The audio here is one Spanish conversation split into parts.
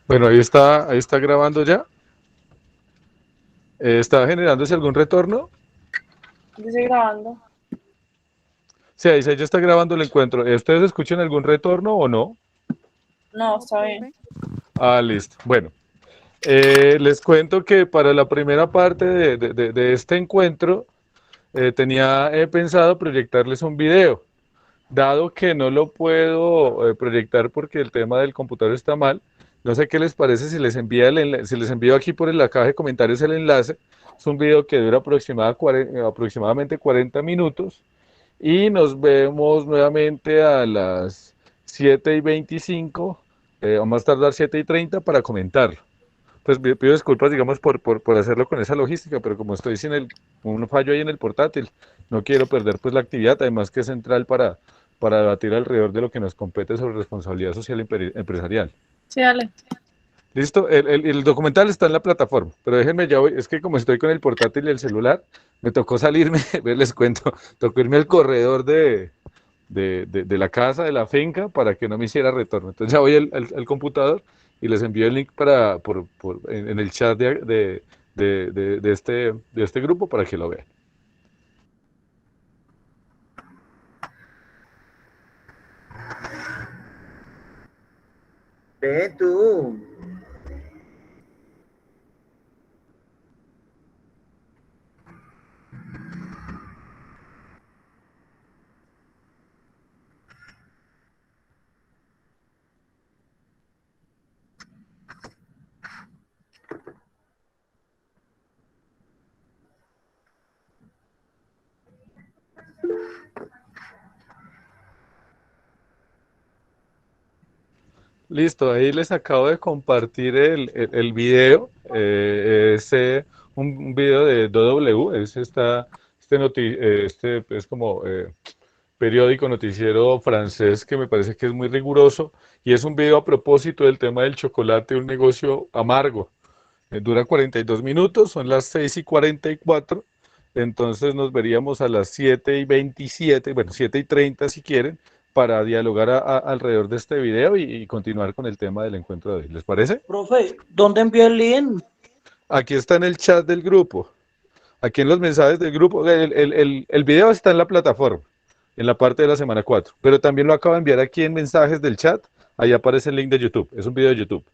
Bueno, ahí está grabando ya. ¿Está generándose algún retorno? Yo estoy grabando. Sí, ahí ya está grabando el encuentro. ¿Ustedes escuchan algún retorno o no? No, está bien. Ah, listo. Bueno, les cuento que para la primera parte de este encuentro tenía pensado proyectarles un video. Dado que no lo puedo proyectar porque el tema del computador está mal, no sé qué les parece si les si les envío aquí por la caja de comentarios el enlace. Es un video que dura aproximadamente 40 minutos y nos vemos nuevamente a las 7:25 o más tardar 7:30 para comentarlo. Pues pido disculpas, digamos, por hacerlo con esa logística, pero como estoy sin un fallo ahí en el portátil, no quiero perder pues la actividad, además que es central para debatir alrededor de lo que nos compete sobre responsabilidad social empresarial. Sí, dale. Listo, el documental está en la plataforma, pero déjenme ya voy, es que como estoy con el portátil y el celular, me tocó salirme, les cuento, tocó irme al corredor de la casa, de la finca, para que no me hiciera retorno. Entonces ya voy al computador y les envío el link en el chat de este grupo para que lo vean. Ve tú. Listo, ahí les acabo de compartir el video. Un video de DW, este es como periódico noticiero francés que me parece que es muy riguroso y es un video a propósito del tema del chocolate, un negocio amargo. Dura 42 minutos, son las 6:44, entonces nos veríamos a las 7:27, bueno, 7:30 si quieren, para dialogar alrededor de este video y continuar con el tema del encuentro de hoy. ¿Les parece? Profe, ¿dónde envió el link? Aquí está en el chat del grupo, aquí en los mensajes del grupo, el video está en la plataforma, en la parte de la semana 4, pero también lo acabo de enviar aquí en mensajes del chat, ahí aparece el link de YouTube, es un video de YouTube.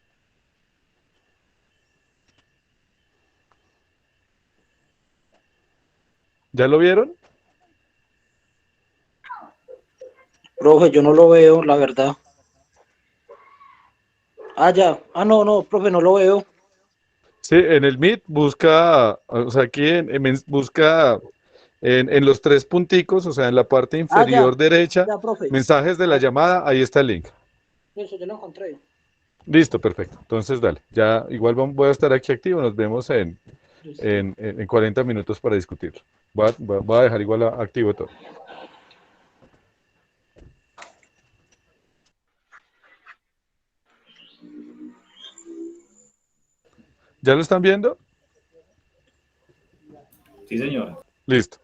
¿Ya lo vieron? Profe, yo no lo veo, la verdad. Ah, ya. Ah, no, no, profe, no lo veo. Sí, en el Meet busca, o sea, aquí busca en los tres punticos, o sea, en la parte Ah, inferior derecha, ya, profe. mensajes de la Ya, llamada, ahí está el link. eso ya lo encontré. Listo, perfecto. Entonces, dale, ya igual voy a estar aquí activo, nos vemos Listo. en 40 minutos para discutirlo. Voy a dejar igual activo todo. ¿Ya lo están viendo? Sí, señor. Listo.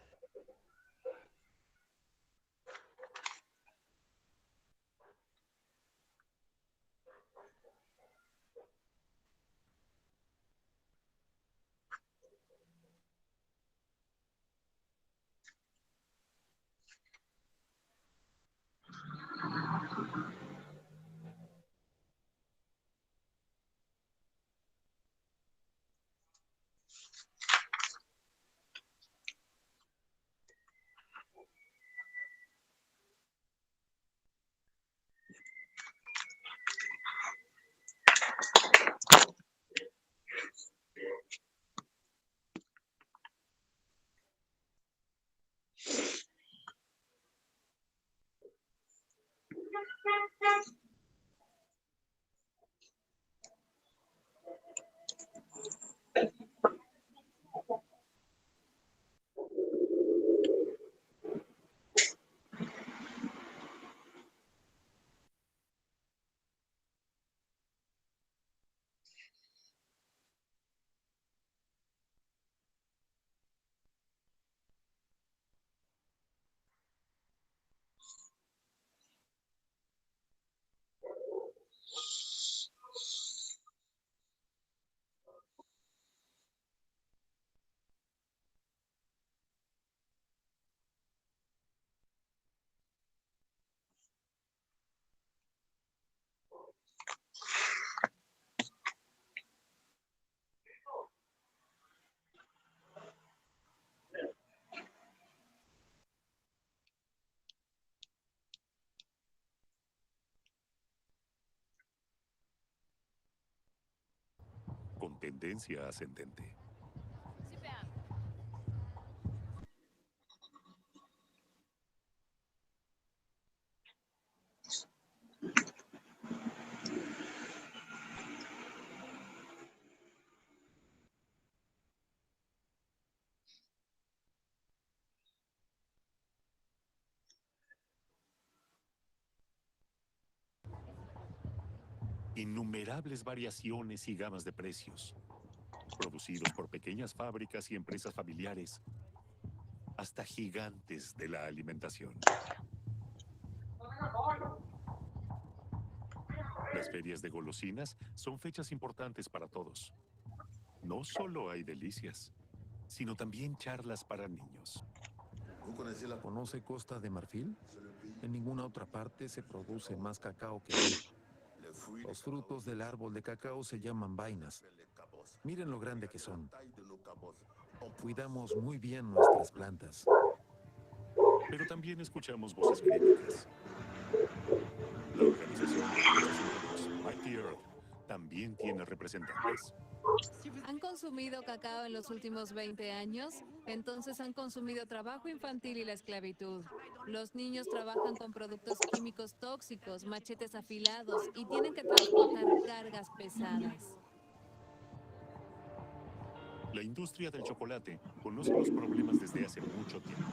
en tendencia ascendente. Innumerables variaciones y gamas de precios, producidos por pequeñas fábricas y empresas familiares, hasta gigantes de la alimentación. Las ferias de golosinas son fechas importantes para todos. No solo hay delicias, sino también charlas para niños. ¿Conoce Costa de Marfil? En ninguna otra parte se produce más cacao que aquí. Los frutos del árbol de cacao se llaman vainas. Miren lo grande que son. Cuidamos muy bien nuestras plantas. Pero también escuchamos voces críticas. La Organización de Derechos Humanos, Mighty Earth, también tiene representantes. ¿Han consumido cacao en los últimos 20 años? Entonces han consumido trabajo infantil y la esclavitud. Los niños trabajan con productos químicos tóxicos, machetes afilados y tienen que transportar cargas pesadas. La industria del chocolate conoce los problemas desde hace mucho tiempo.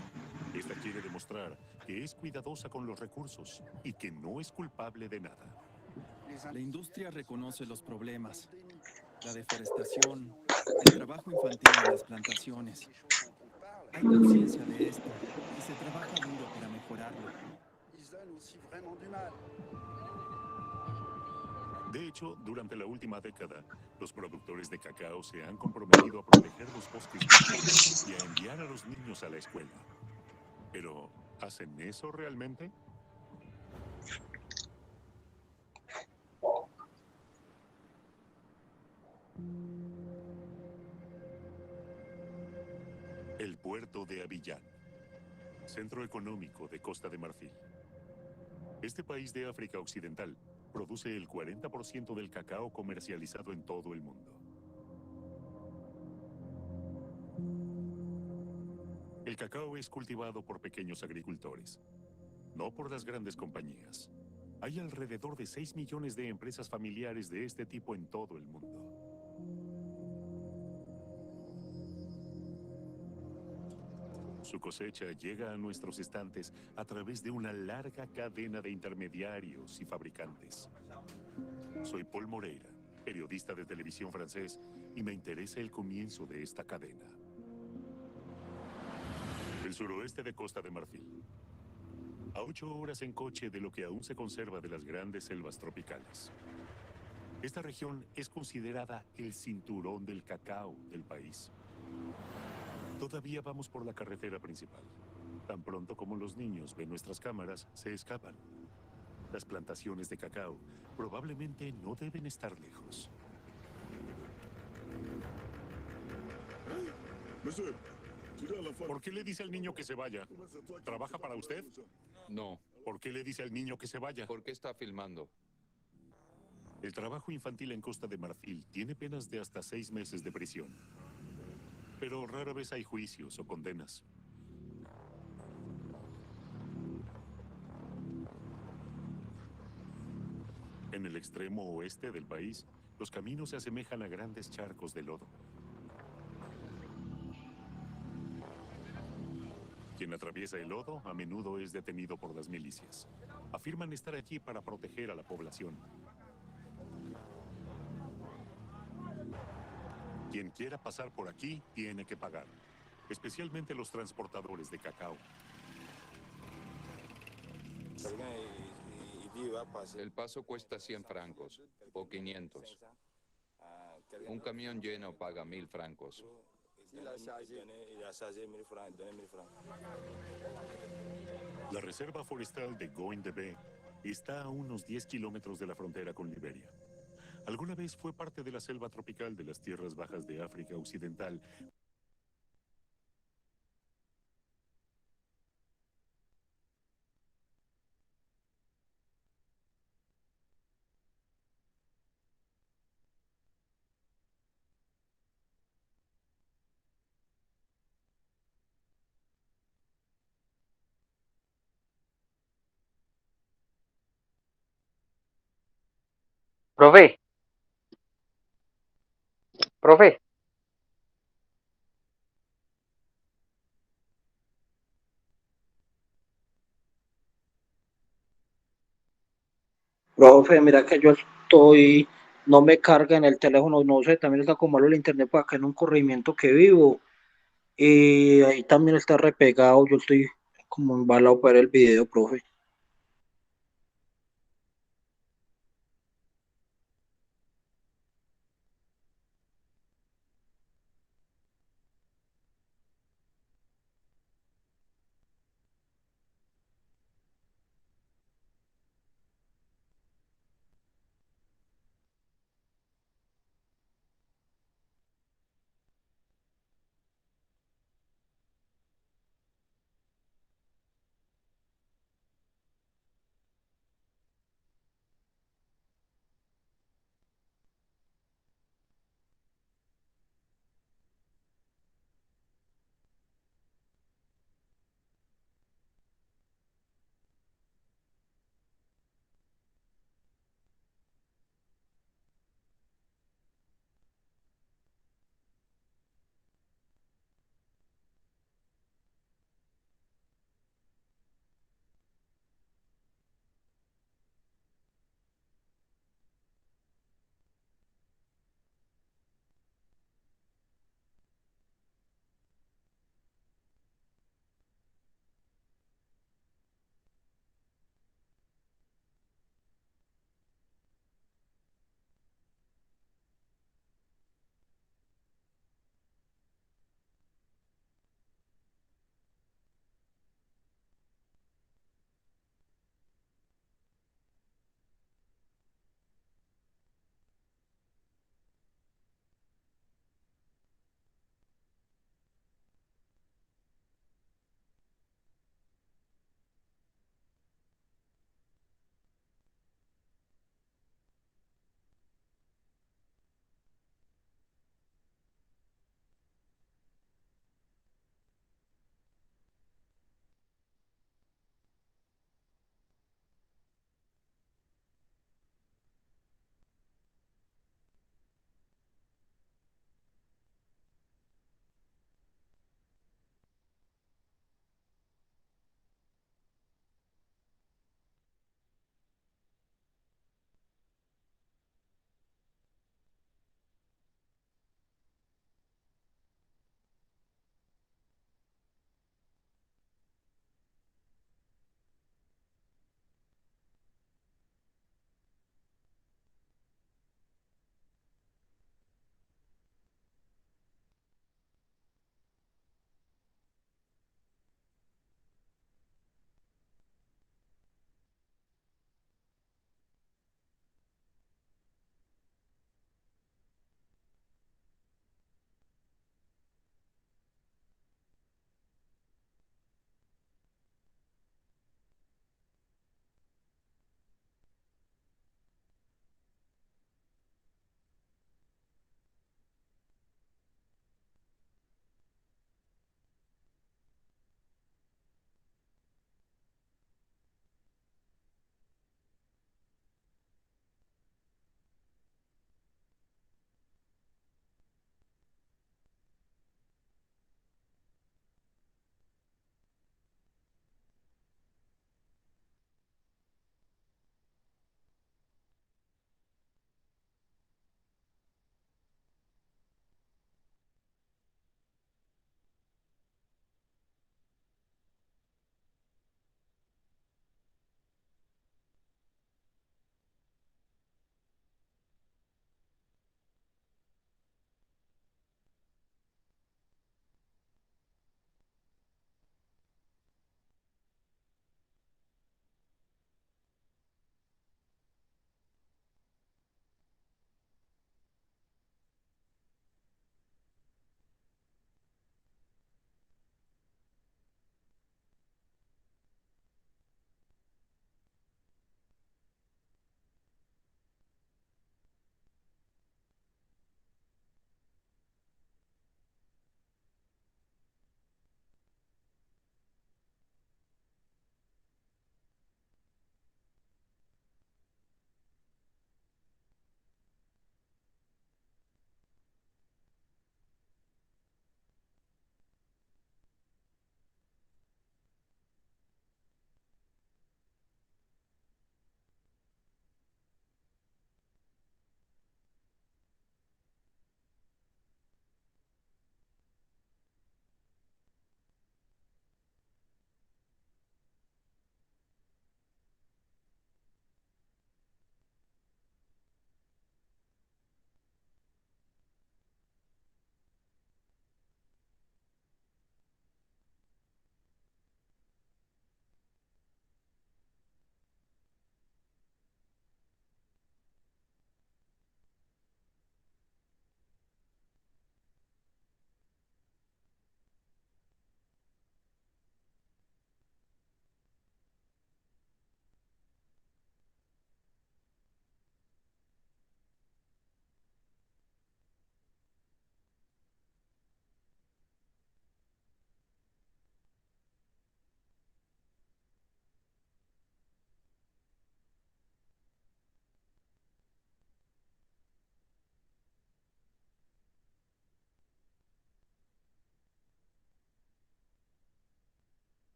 Esta quiere demostrar que es cuidadosa con los recursos y que no es culpable de nada. La industria reconoce los problemas, la deforestación, el trabajo infantil en las plantaciones. Hay conciencia de esto y se trabaja duro para mejorarlo. De hecho, durante la última década, los productores de cacao se han comprometido a proteger los bosques vírgenes y a enviar a los niños a la escuela. Pero, ¿hacen eso realmente? El puerto de Abiyán, centro económico de Costa de Marfil. Este país de África Occidental produce el 40% del cacao comercializado en todo el mundo. El cacao es cultivado por pequeños agricultores, no por las grandes compañías. Hay alrededor de 6 millones de empresas familiares de este tipo en todo el mundo. Su cosecha llega a nuestros estantes a través de una larga cadena de intermediarios y fabricantes. Soy Paul Moreira, periodista de televisión francés, y me interesa el comienzo de esta cadena. El suroeste de Costa de Marfil. A 8 horas en coche de lo que aún se conserva de las grandes selvas tropicales. Esta región es considerada el cinturón del cacao del país. Todavía vamos por la carretera principal. Tan pronto como los niños ven nuestras cámaras, se escapan. Las plantaciones de cacao probablemente no deben estar lejos. ¿Por qué le dice al niño que se vaya? ¿Trabaja para usted? No. ¿Por qué le dice al niño que se vaya? ¿Por qué está filmando? El trabajo infantil en Costa de Marfil tiene penas de hasta 6 meses de prisión. Pero rara vez hay juicios o condenas. En el extremo oeste del país, los caminos se asemejan a grandes charcos de lodo. Quien atraviesa el lodo a menudo es detenido por las milicias. Afirman estar allí para proteger a la población. Quien quiera pasar por aquí tiene que pagar, especialmente los transportadores de cacao. El paso cuesta 100 francos o 500. Un camión lleno paga 1000 francos. La reserva forestal de Goin-de-Be está a unos 10 kilómetros de la frontera con Liberia. Alguna vez fue parte de la selva tropical de las tierras bajas de África Occidental. Profe, profe. Profe, mira que yo estoy, no me carga en el teléfono, no sé, también está como malo el internet para acá en un corregimiento que vivo. Y ahí también está repegado, yo estoy como embalado para ver el video, profe.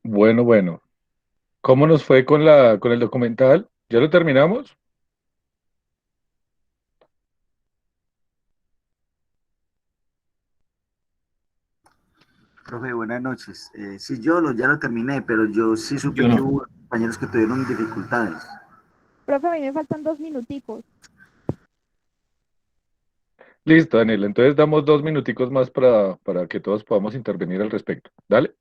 Bueno, bueno. ¿Cómo nos fue con con el documental? ¿Ya lo terminamos? Profe, buenas noches. Sí, ya lo terminé, pero yo sí supe Yo que no. hubo compañeros que tuvieron dificultades. Profe, a mí me faltan 2 minuticos. Listo, Daniel. Entonces damos 2 minuticos más para que todos podamos intervenir al respecto. Dale.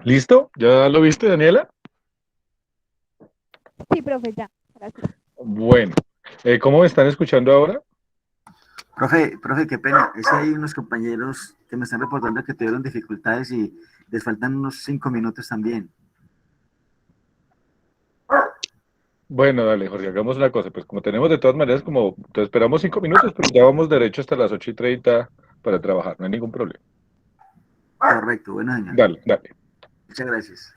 ¿Listo? ¿Ya lo viste, Daniela? Sí, profe, ya. Gracias. Bueno. ¿Cómo me están escuchando ahora? Profe, qué pena. Es que hay unos compañeros que me están reportando que tuvieron dificultades y les faltan unos 5 minutos también. Bueno, dale, Jorge, hagamos una cosa. Pues como tenemos de todas maneras, como te esperamos 5 minutos, pero ya vamos derecho hasta las 8:30 para trabajar, no hay ningún problema. Correcto, bueno, señor. Dale, dale. Muchas gracias.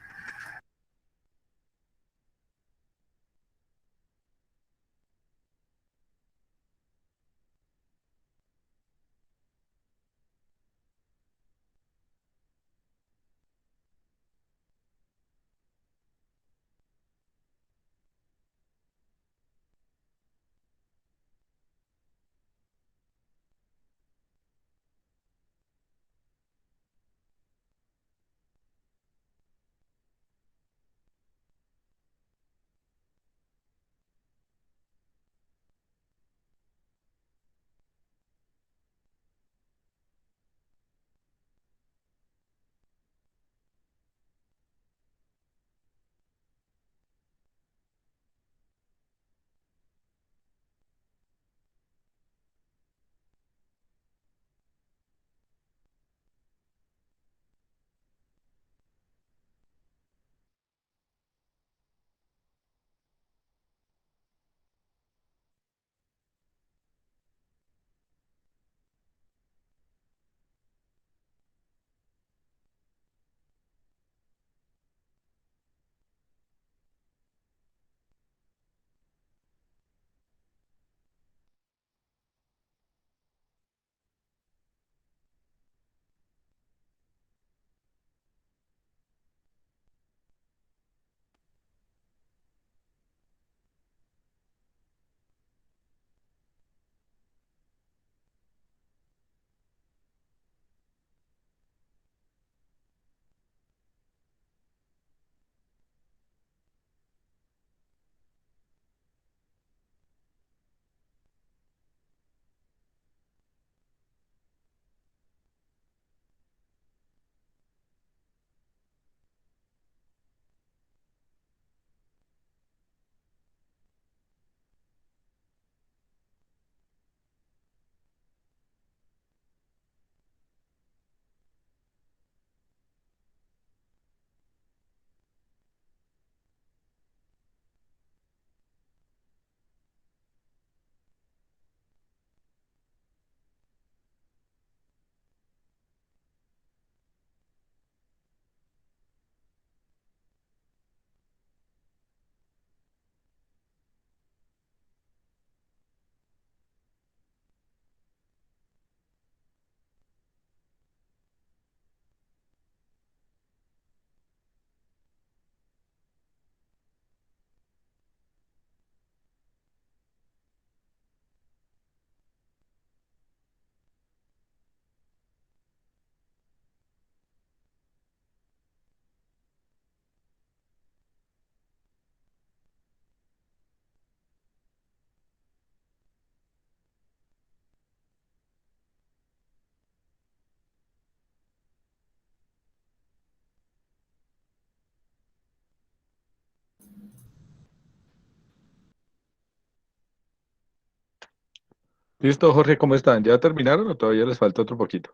Listo, Jorge, ¿cómo están? ¿Ya terminaron o todavía les falta otro poquito?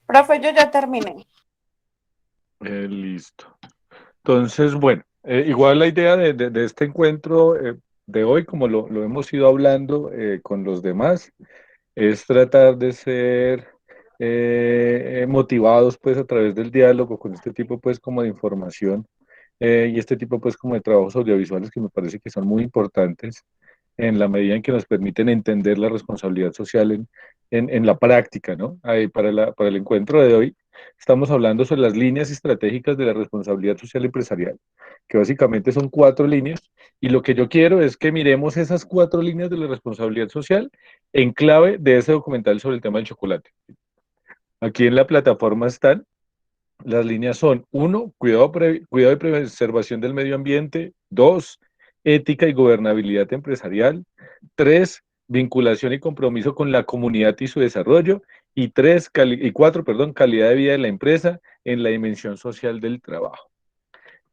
Profe, yo ya terminé. Listo. Entonces, bueno, igual la idea de este encuentro de hoy, como lo hemos ido hablando con los demás, es tratar de ser motivados pues a través del diálogo con este tipo pues como de información y este tipo pues como de trabajos audiovisuales que me parece que son muy importantes en la medida en que nos permiten entender la responsabilidad social en la práctica, ¿no? Ahí para el encuentro de hoy estamos hablando sobre las líneas estratégicas de la responsabilidad social empresarial, que básicamente son 4 líneas, y lo que yo quiero es que miremos esas 4 líneas de la responsabilidad social en clave de ese documental sobre el tema del chocolate. Aquí en la plataforma están, las líneas son: 1, cuidado y preservación del medio ambiente; 2, ética y gobernabilidad empresarial; 3, vinculación y compromiso con la comunidad y su desarrollo; y 4, perdón, calidad de vida de la empresa en la dimensión social del trabajo.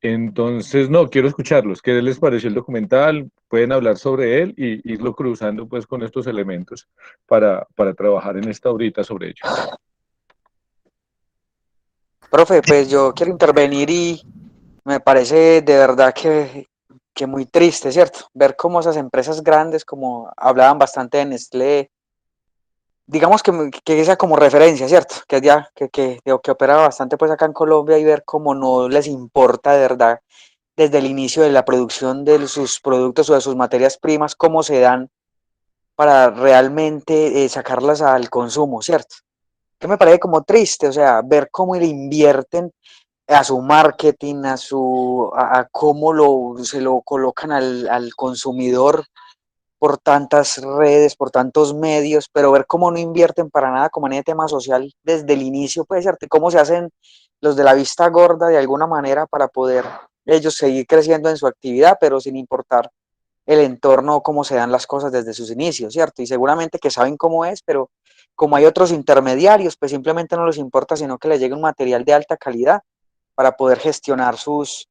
Entonces, no, quiero escucharlos. ¿Qué les pareció el documental? Pueden hablar sobre él y irlo cruzando pues con estos elementos para trabajar en esta horita sobre ello. Profe, pues yo quiero intervenir y me parece de verdad que muy triste, ¿cierto? Ver cómo esas empresas grandes, como hablaban bastante de Nestlé, digamos que esa como referencia, ¿cierto? Que, ya, que opera bastante pues acá en Colombia, y ver cómo no les importa de verdad desde el inicio de la producción de sus productos o de sus materias primas, cómo se dan para realmente sacarlas al consumo, ¿cierto? Que me parece como triste, o sea, ver cómo le invierten a su marketing, a cómo se lo colocan al consumidor por tantas redes, por tantos medios, pero ver cómo no invierten para nada como en el tema social desde el inicio, puede ser, cómo se hacen los de la vista gorda de alguna manera para poder ellos seguir creciendo en su actividad, pero sin importar el entorno, cómo se dan las cosas desde sus inicios, ¿cierto? Y seguramente que saben cómo es, pero como hay otros intermediarios, pues simplemente no les importa, sino que les llegue un material de alta calidad para poder gestionar sus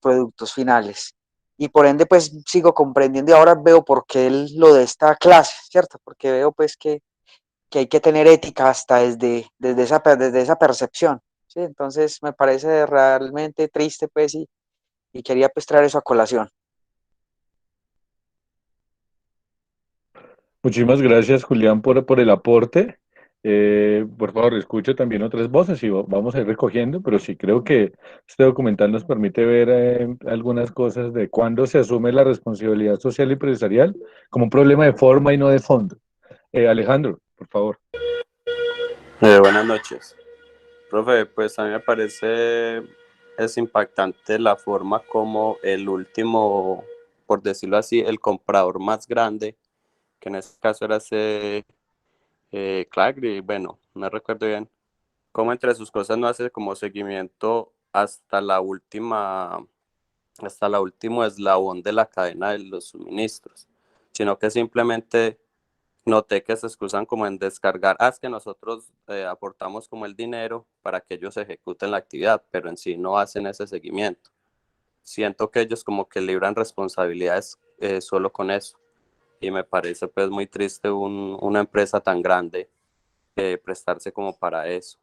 productos finales. Y por ende, pues sigo comprendiendo y ahora veo por qué lo de esta clase, ¿cierto? Porque veo pues que hay que tener ética hasta desde esa percepción, ¿sí? Entonces me parece realmente triste pues y quería pues traer eso a colación. Muchísimas gracias, Julián, por el aporte. Por favor, escucho también otras voces y vamos a ir recogiendo, pero sí creo que este documental nos permite ver algunas cosas de cuándo se asume la responsabilidad social y empresarial como un problema de forma y no de fondo. Alejandro, por favor. Buenas noches. Profe, pues a mí me parece es impactante la forma como el último, por decirlo así, el comprador más grande, que en este caso era ese Clagri, bueno, no recuerdo bien, como entre sus cosas no hace como seguimiento hasta la último eslabón de la cadena de los suministros, sino que simplemente noté que se excusan como en descargar, es que nosotros aportamos como el dinero para que ellos ejecuten la actividad, pero en sí no hacen ese seguimiento. Siento que ellos como que libran responsabilidades solo con eso, y me parece pues muy triste una empresa tan grande prestarse como para eso.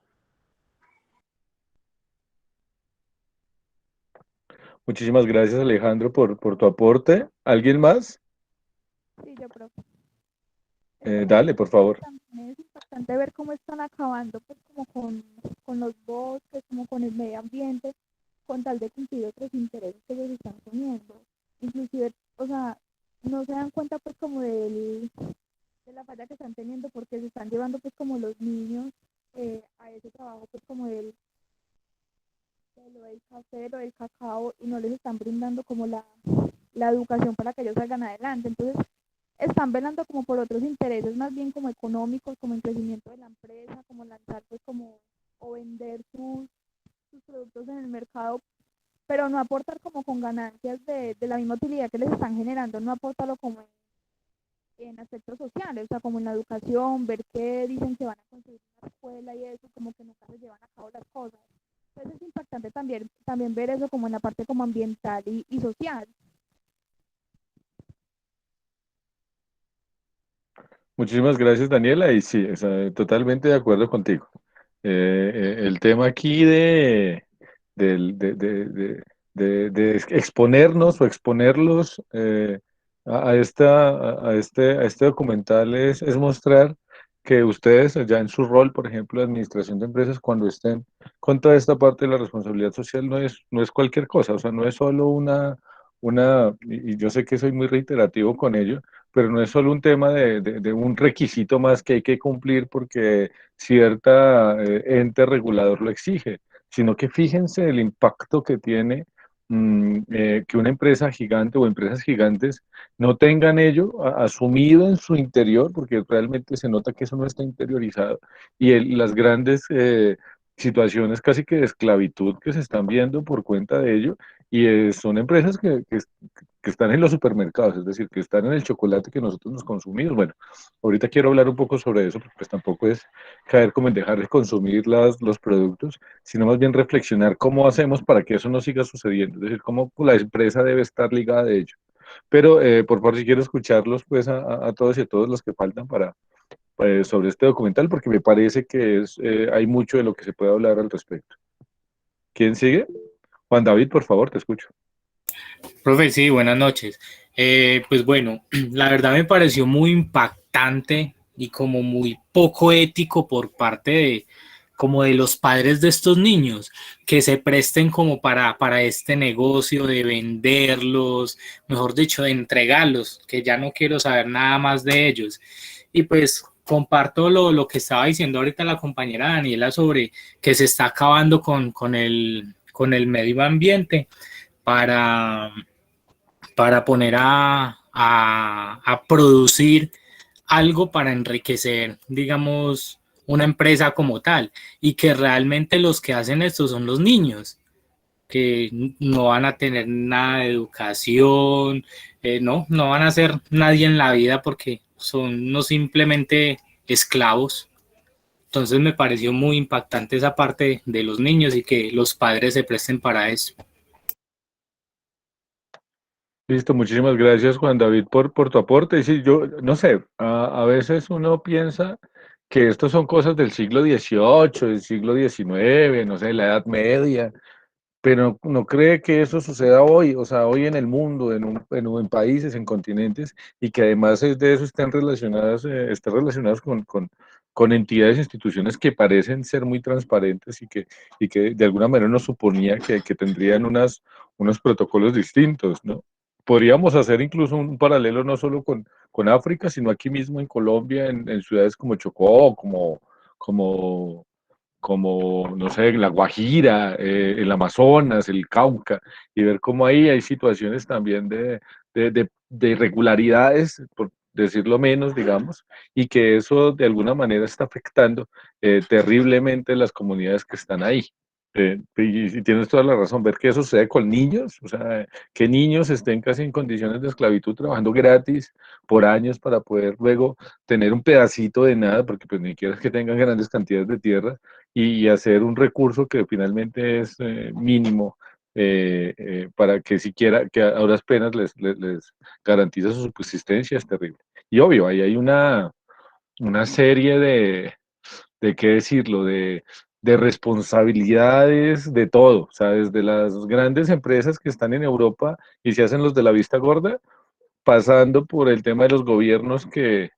Muchísimas gracias, Alejandro, por tu aporte. ¿Alguien más? Sí, yo creo. Dale, por favor. También es importante ver cómo están acabando pues como con los bosques, como con el medio ambiente, con tal de cumplir otros intereses que ellos están poniendo. Inclusive, o sea, no se dan cuenta pues como de la falla que están teniendo, porque se están llevando pues como los niños a ese trabajo pues como de lo del café, de lo del cacao, y no les están brindando como la educación para que ellos salgan adelante. Entonces están velando como por otros intereses más bien como económicos, como el crecimiento de la empresa, como lanzar pues como o vender sus productos en el mercado, pero no aportar como con ganancias de la misma utilidad que les están generando, no aportarlo como en aspectos sociales, o sea, como en la educación, ver qué dicen que van a construir una escuela y eso, como que nunca se llevan a cabo las cosas. Entonces es importante también ver eso como en la parte como ambiental y social. Muchísimas gracias, Daniela, y sí, o sea, totalmente de acuerdo contigo. El tema aquí del- de exponernos o exponerlos a este documental es mostrar que ustedes ya en su rol, por ejemplo, de administración de empresas, cuando estén con toda esta parte de la responsabilidad social, no es cualquier cosa, o sea, no es solo y yo sé que soy muy reiterativo con ello, pero no es solo un tema de un requisito más que hay que cumplir porque cierta ente regulador lo exige, sino que fíjense el impacto que tiene que una empresa gigante o empresas gigantes no tengan ello asumido en su interior, porque realmente se nota que eso no está interiorizado, y las grandes situaciones casi que de esclavitud que se están viendo por cuenta de ello, y son empresas que están en los supermercados, es decir, que están en el chocolate que nosotros nos consumimos. Bueno, ahorita quiero hablar un poco sobre eso, porque pues tampoco es caer como en dejar de consumir los productos, sino más bien reflexionar cómo hacemos para que eso no siga sucediendo, es decir, cómo la empresa debe estar ligada de ello. Pero, por favor, si quiero escucharlos, pues a todos y a todos los que faltan sobre este documental, porque me parece que hay mucho de lo que se puede hablar al respecto. ¿Quién sigue? Juan David, por favor, te escucho. Profe, sí, buenas noches. Pues bueno, la verdad me pareció muy impactante y como muy poco ético por parte como de los padres de estos niños, que se presten como para este negocio de venderlos, mejor dicho, de entregarlos, que ya no quiero saber nada más de ellos. Y pues comparto lo que estaba diciendo ahorita la compañera Daniela sobre que se está acabando con el medio ambiente para poner a producir algo para enriquecer, digamos, una empresa como tal, y que realmente los que hacen esto son los niños, que no van a tener nada de educación, no van a ser nadie en la vida porque son no simplemente esclavos. Entonces me pareció muy impactante esa parte de los niños y que los padres se presten para eso. Listo, muchísimas gracias Juan David por tu aporte. Y sí, yo no sé, a veces uno piensa que esto son cosas del siglo XVIII, del siglo XIX, no sé, la Edad Media, pero no cree que eso suceda hoy, o sea, hoy en el mundo, en países, en continentes, y que además de eso estén relacionadas con entidades e instituciones que parecen ser muy transparentes y que de alguna manera uno suponía que tendrían unos protocolos distintos, ¿no? Podríamos hacer incluso un paralelo no solo con África, sino aquí mismo en Colombia, en ciudades como Chocó, como no sé, la Guajira, el Amazonas, el Cauca, y ver cómo ahí hay situaciones también de irregularidades, por decirlo menos, digamos, y que eso de alguna manera está afectando terriblemente las comunidades que están ahí. Y tienes toda la razón, ver que eso sucede con niños, o sea, que niños estén casi en condiciones de esclavitud trabajando gratis por años para poder luego tener un pedacito de nada, porque pues ni siquiera es que tengan grandes cantidades de tierra, y hacer un recurso que finalmente es mínimo para que siquiera, que a duras penas les garantiza su subsistencia, es terrible. Y obvio, ahí hay una serie de qué decirlo, de responsabilidades de todo, o sea, desde las grandes empresas que están en Europa y se hacen los de la vista gorda, pasando por el tema de los gobiernos que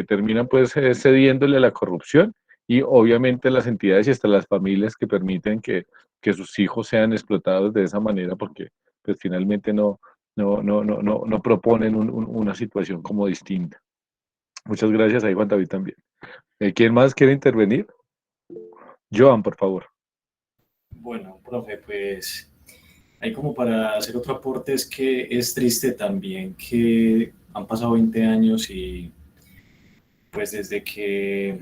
terminan pues cediéndole a la corrupción, y obviamente las entidades y hasta las familias que permiten que sus hijos sean explotados de esa manera porque pues finalmente no proponen una situación como distinta. Muchas gracias ahí Juan David también. ¿Quién más quiere intervenir? Joan, por favor. Bueno, profe, pues hay como para hacer otro aporte, es que es triste también que han pasado 20 años y pues desde que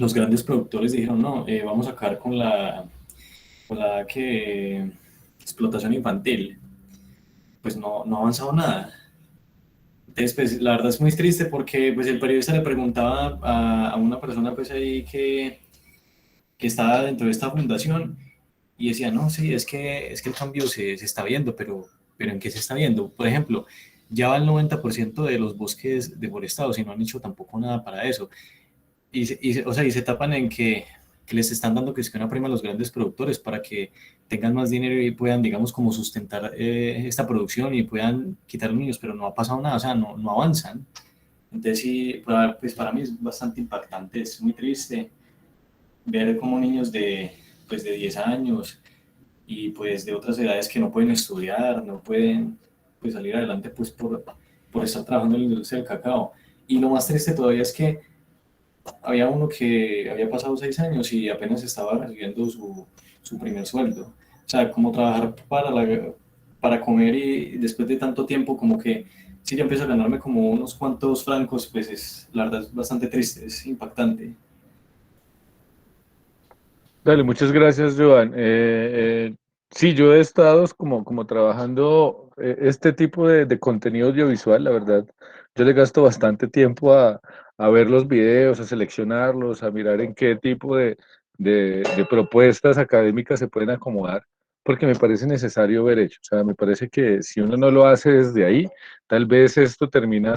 los grandes productores dijeron, no, vamos a acabar con la explotación infantil, pues no ha avanzado nada. Entonces, pues la verdad es muy triste porque pues el periodista le preguntaba a una persona pues ahí que estaba dentro de esta fundación y decía, no, sí, es que el cambio se está viendo, pero ¿en qué se está viendo? Por ejemplo, ya va el 90% de los bosques deforestados y no han hecho tampoco nada para eso. O sea, y se tapan en que les están dando que es que una prima a los grandes productores para que tengan más dinero y puedan, digamos, como sustentar esta producción y puedan quitar a los niños, pero no ha pasado nada, o sea, no avanzan. Entonces sí, pues para mí es bastante impactante, es muy triste ver cómo niños pues de 10 años y pues de otras edades que no pueden estudiar, no pueden pues salir adelante pues por estar trabajando en la industria del cacao. Y lo más triste todavía es que había uno que había pasado 6 años y apenas estaba recibiendo su primer sueldo. O sea, como trabajar para comer y después de tanto tiempo como que si ya empiezo a ganarme como unos cuantos francos, pues la verdad es bastante triste, es impactante. Dale, muchas gracias, Joan. Sí, yo he estado como trabajando este tipo de contenido audiovisual, la verdad. Yo le gasto bastante tiempo a ver los videos, a seleccionarlos, a mirar en qué tipo de propuestas académicas se pueden acomodar, porque me parece necesario ver hecho. O sea, me parece que si uno no lo hace desde ahí, tal vez esto termina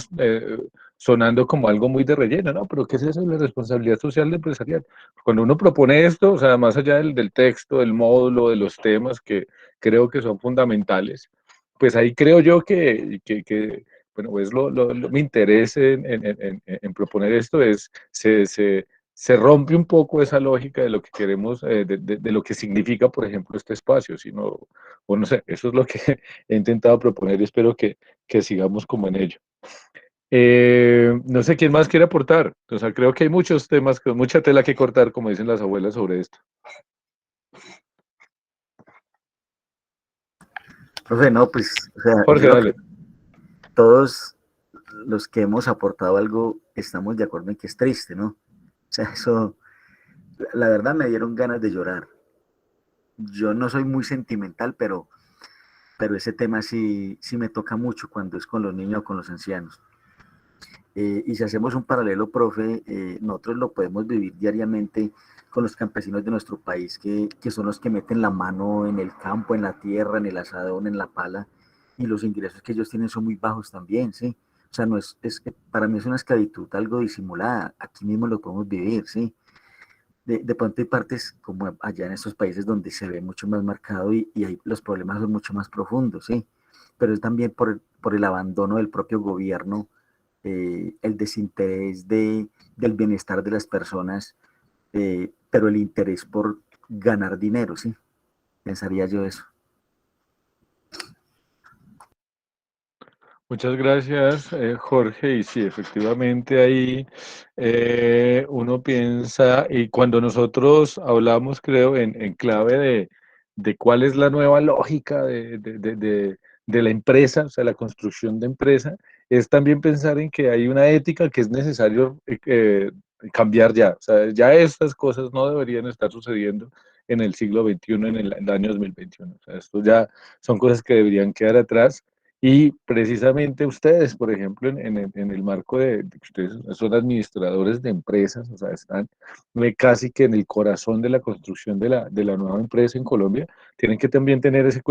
sonando como algo muy de relleno, ¿no? Pero ¿qué es eso de la responsabilidad social del empresarial? Cuando uno propone esto, o sea, más allá del texto, del módulo, de los temas que creo que son fundamentales, pues ahí creo yo bueno, pues mi interés en proponer esto es, se rompe un poco esa lógica de lo que queremos, de lo que significa, por ejemplo, este espacio, sino, o no sé, eso es lo que he intentado proponer y espero que sigamos como en ello. No sé quién más quiere aportar. O sea, creo que hay muchos temas, mucha tela que cortar, como dicen las abuelas sobre esto. Profe, no, pues, o sea, yo Jorge, creo que dale. todos los que hemos aportado algo estamos de acuerdo en que es triste, ¿no? O sea, eso, la verdad me dieron ganas de llorar. Yo no soy muy sentimental, pero ese tema sí me toca mucho cuando es con los niños o con los ancianos. Y si hacemos un paralelo, profe, nosotros lo podemos vivir diariamente con los campesinos de nuestro país, que son los que meten la mano en el campo, en la tierra, en el asadón, en la pala, y los ingresos que ellos tienen son muy bajos también, ¿sí? O sea, no para mí es una esclavitud algo disimulada, aquí mismo lo podemos vivir, ¿sí? De pronto hay partes como allá en estos países donde se ve mucho más marcado y ahí los problemas son mucho más profundos, ¿sí? Pero es también por el abandono del propio gobierno, el desinterés del bienestar de las personas, pero el interés por ganar dinero, ¿sí? Pensaría yo eso. Muchas gracias, Jorge. Y sí, efectivamente ahí uno piensa, y cuando nosotros hablamos, creo, en clave de cuál es la nueva lógica de la empresa, o sea, la construcción de empresa, es también pensar en que hay una ética que es necesario cambiar ya. O sea, ya estas cosas no deberían estar sucediendo en el siglo XXI, en el año 2021. O sea, esto ya son cosas que deberían quedar atrás y precisamente ustedes, por ejemplo, en el marco de que ustedes son administradores de empresas, o sea, están casi que en el corazón de la construcción de la nueva empresa en Colombia, tienen que también tener ese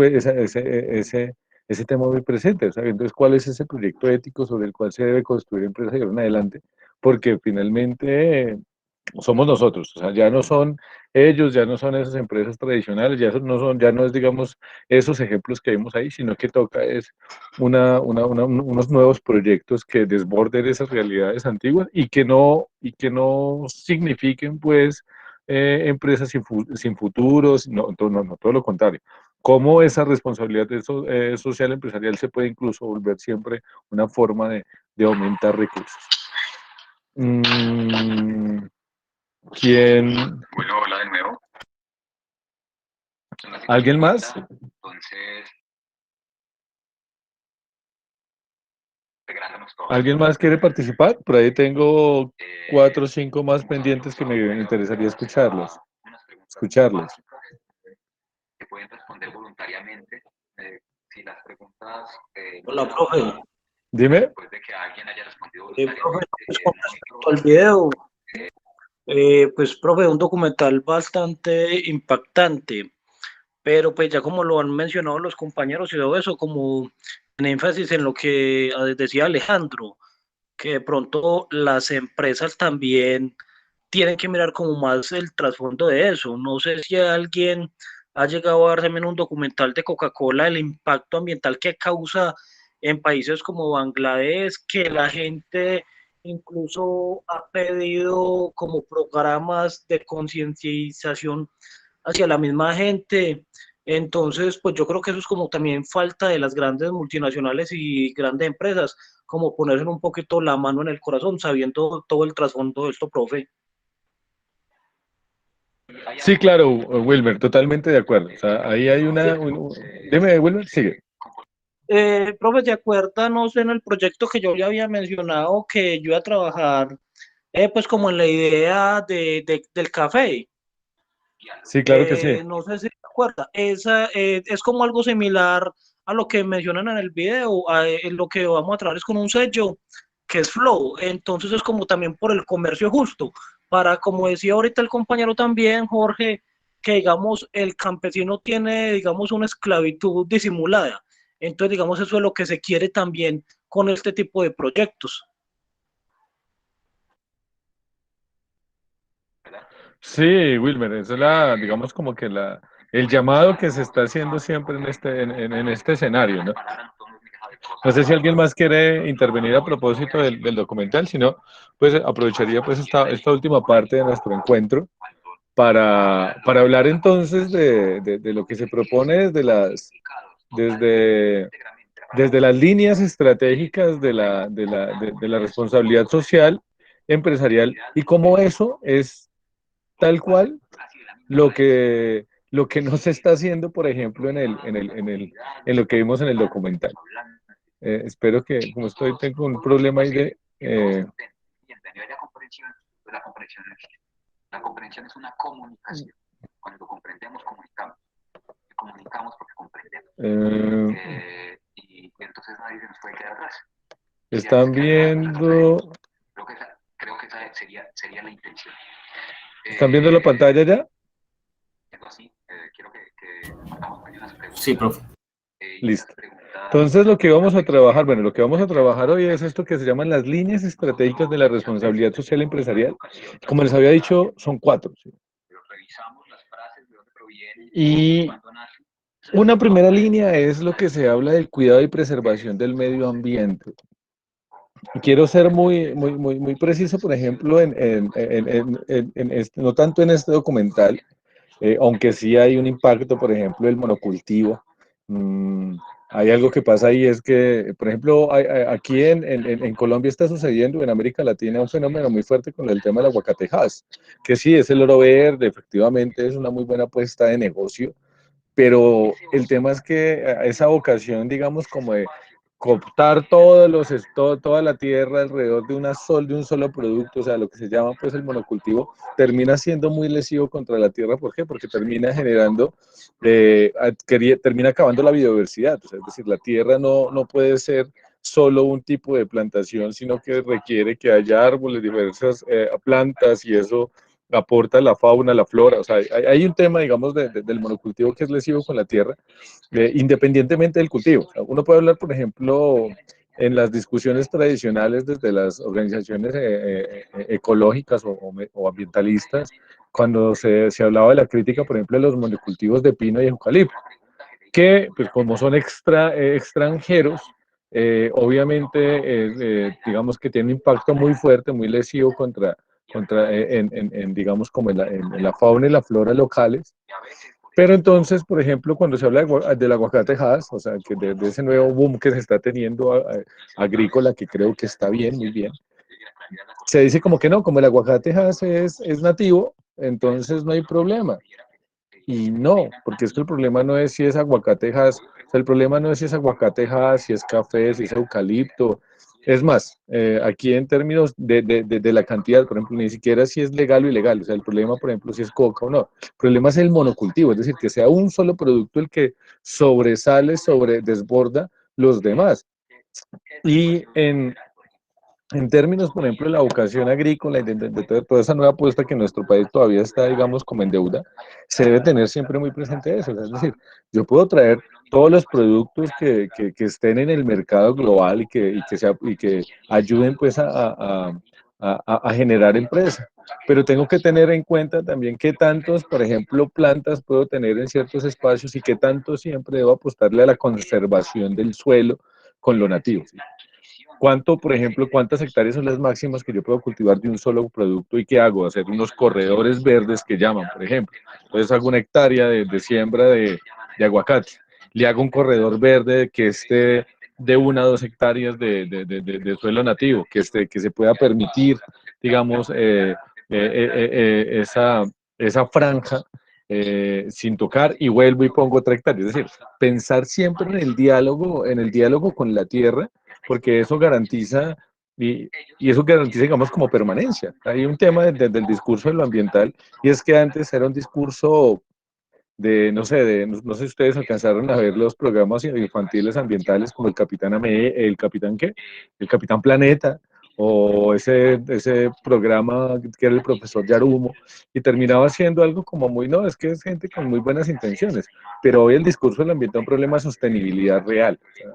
tema muy presente. O sea, entonces, ¿cuál es ese proyecto ético sobre el cual se debe construir empresa de ahora en adelante? Porque finalmente somos nosotros, o sea, ya no son ellos, ya no son esas empresas tradicionales, ya no es, digamos, esos ejemplos que vemos ahí, sino que toca es unos nuevos proyectos que desborden esas realidades antiguas y que no signifiquen, pues, empresas sin futuros, no, todo lo contrario. Cómo esa responsabilidad social empresarial se puede incluso volver siempre una forma de aumentar recursos. ¿Quién? Bueno, hola de nuevo. ¿Alguien más? Entonces, integrándonos todos. ¿Alguien más quiere participar? Por ahí tengo 4 o 5 más pendientes que me interesaría escucharlos. Escucharles. Que pueden responder voluntariamente. Si las preguntas... Hola, profe. Dime. Después de que alguien haya respondido Profe, voluntariamente. pues con respecto al video, pues, profe, un documental bastante impactante. pero pues ya como lo han mencionado los compañeros y todo eso, como en énfasis en lo que decía Alejandro, que de pronto las empresas también tienen que mirar como más el trasfondo de eso. No sé si alguien ha llegado a ver también un documental de Coca-Cola, el impacto ambiental que causa en países como Bangladesh, que la gente incluso ha pedido como programas de concientización hacia la misma gente. Entonces, pues yo creo que eso es como también falta de las grandes multinacionales y grandes empresas, como ponerse un poquito la mano en el corazón, sabiendo todo el trasfondo de esto, profe. Sí, claro, Wilmer, totalmente de acuerdo. O sea, ahí hay dime, Wilmer, sigue. Profe, ¿se acuerda, no sé, en el proyecto que yo ya había mencionado que yo iba a trabajar, pues como en la idea del café? Sí, claro que sí. No sé si se acuerda, es como algo similar a lo que mencionan en el video, lo que vamos a trabajar es con un sello que es Flow, entonces es como también por el comercio justo, para, como decía ahorita el compañero también, Jorge, que digamos el campesino tiene, digamos, una esclavitud disimulada, entonces digamos eso es lo que se quiere también con este tipo de proyectos. Sí, Wilmer, esa es digamos como que el llamado que se está haciendo siempre en este escenario, ¿no? No sé si alguien más quiere intervenir a propósito del documental, si no, pues aprovecharía pues esta última parte de nuestro encuentro para hablar entonces de lo que se propone desde, desde las líneas estratégicas de la responsabilidad social empresarial y cómo eso es tal cual lo que no se está haciendo, por ejemplo, en lo que vimos en el documental. Espero que, como tengo un problema ahí de... La comprensión es una comunicación. Cuando comprendemos, comunicamos. Y comunicamos porque comprendemos. Y entonces nadie se nos puede quedar atrás. Están viendo... Creo que esa sería la intención. ¿Están viendo la pantalla ya? Así, quiero que partamos con unas preguntas. Sí, profe. Listo. Entonces lo que vamos a trabajar, bueno, lo que vamos a trabajar hoy es esto que se llaman las líneas estratégicas de la responsabilidad social empresarial. Como les había dicho, son 4. ¿Sí? Y una primera línea es lo que se habla del cuidado y preservación del medio ambiente. Y quiero ser muy preciso, por ejemplo, no tanto en este documental, aunque sí hay un impacto, por ejemplo, del monocultivo. Hay algo que pasa ahí, es que, por ejemplo, aquí en Colombia está sucediendo, en América Latina, un fenómeno muy fuerte con el tema del aguacatejas, que sí, es el oro verde, efectivamente es una muy buena apuesta de negocio, pero el tema es que esa vocación, digamos, como de cooptar toda la tierra alrededor de de un solo producto, o sea, lo que se llama pues el monocultivo, termina siendo muy lesivo contra la tierra. ¿Por qué? Porque termina generando, termina acabando la biodiversidad, o sea, es decir, la tierra no puede ser solo un tipo de plantación, sino que requiere que haya árboles, diversas plantas, y eso aporta la fauna, la flora. O sea, hay un tema, digamos, del monocultivo que es lesivo con la tierra, independientemente del cultivo. O sea, uno puede hablar, por ejemplo, en las discusiones tradicionales desde las organizaciones ecológicas o ambientalistas, cuando se hablaba de la crítica, por ejemplo, de los monocultivos de pino y eucalipto, que pues como son extranjeros, obviamente, digamos que tiene un impacto muy fuerte, muy lesivo digamos, como en la fauna y la flora locales. Pero entonces, por ejemplo, cuando se habla del aguacate Hass, o sea, que de ese nuevo boom que se está teniendo agrícola, que creo que está bien, muy bien, se dice como que no, como el aguacate Hass es nativo, entonces no hay problema. Y no, porque es que el problema no es si es aguacatejas, o sea, el problema no es si es aguacatejas, si es café, si es eucalipto. Es más, aquí en términos de la cantidad, por ejemplo, ni siquiera si es legal o ilegal, o sea, el problema, por ejemplo, si es coca o no. El problema es el monocultivo, es decir, que sea un solo producto el que desborda los demás. Y en términos, por ejemplo, de la vocación agrícola y de toda esa nueva apuesta que nuestro país todavía está, digamos, como en deuda, se debe tener siempre muy presente eso. O sea, es decir, yo puedo traer todos los productos que estén en el mercado global y que ayuden pues a generar empresa. Pero tengo que tener en cuenta también qué tantos, por ejemplo, plantas puedo tener en ciertos espacios y qué tanto siempre debo apostarle a la conservación del suelo con lo nativo. ¿Cuánto, por ejemplo, cuántas hectáreas son las máximas que yo puedo cultivar de un solo producto y qué hago? Hacer unos corredores verdes que llaman, por ejemplo. Entonces hago una hectárea de siembra de aguacate. Le hago un corredor verde que esté de 1 a 2 hectáreas de suelo nativo, que se pueda permitir, digamos, esa franja sin tocar y vuelvo y pongo otra hectárea. Es decir, pensar siempre en el diálogo con la tierra porque eso garantiza, y eso garantiza, digamos, como permanencia. Hay un tema del discurso de lo ambiental, y es que antes era un discurso no sé, no sé si ustedes alcanzaron a ver los programas infantiles ambientales como el Capitán el Capitán ¿qué? El Capitán Planeta, o ese programa que era el profesor Yarumo, y terminaba siendo algo como muy, no, es que es gente con muy buenas intenciones, pero hoy el discurso del ambiente es un problema de sostenibilidad real. O sea,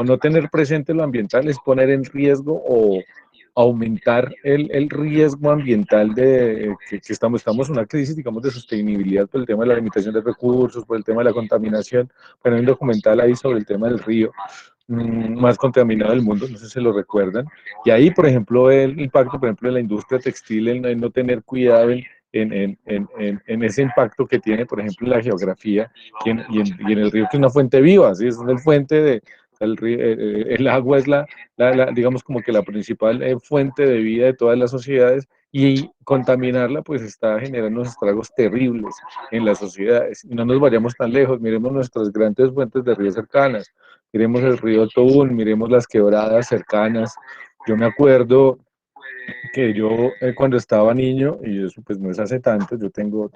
no tener presente lo ambiental es poner en riesgo o aumentar el riesgo ambiental que estamos en una crisis, digamos, de sostenibilidad por el tema de la limitación de recursos, por el tema de la contaminación. Bueno, hay un documental ahí sobre el tema del río más contaminado del mundo, no sé si se lo recuerdan. Y ahí, por ejemplo, el impacto, por ejemplo, de la industria textil, en no tener cuidado en ese impacto que tiene, por ejemplo, en la geografía y en el río, que es una fuente viva, ¿sí? Es una fuente el agua es digamos, como que la principal fuente de vida de todas las sociedades, y contaminarla pues está generando unos estragos terribles en las sociedades. Y no nos vayamos tan lejos, miremos nuestras grandes fuentes de ríos cercanas, miremos el río Tobún, miremos las quebradas cercanas. Yo me acuerdo que yo cuando estaba niño, y eso pues no es hace tanto, yo tengo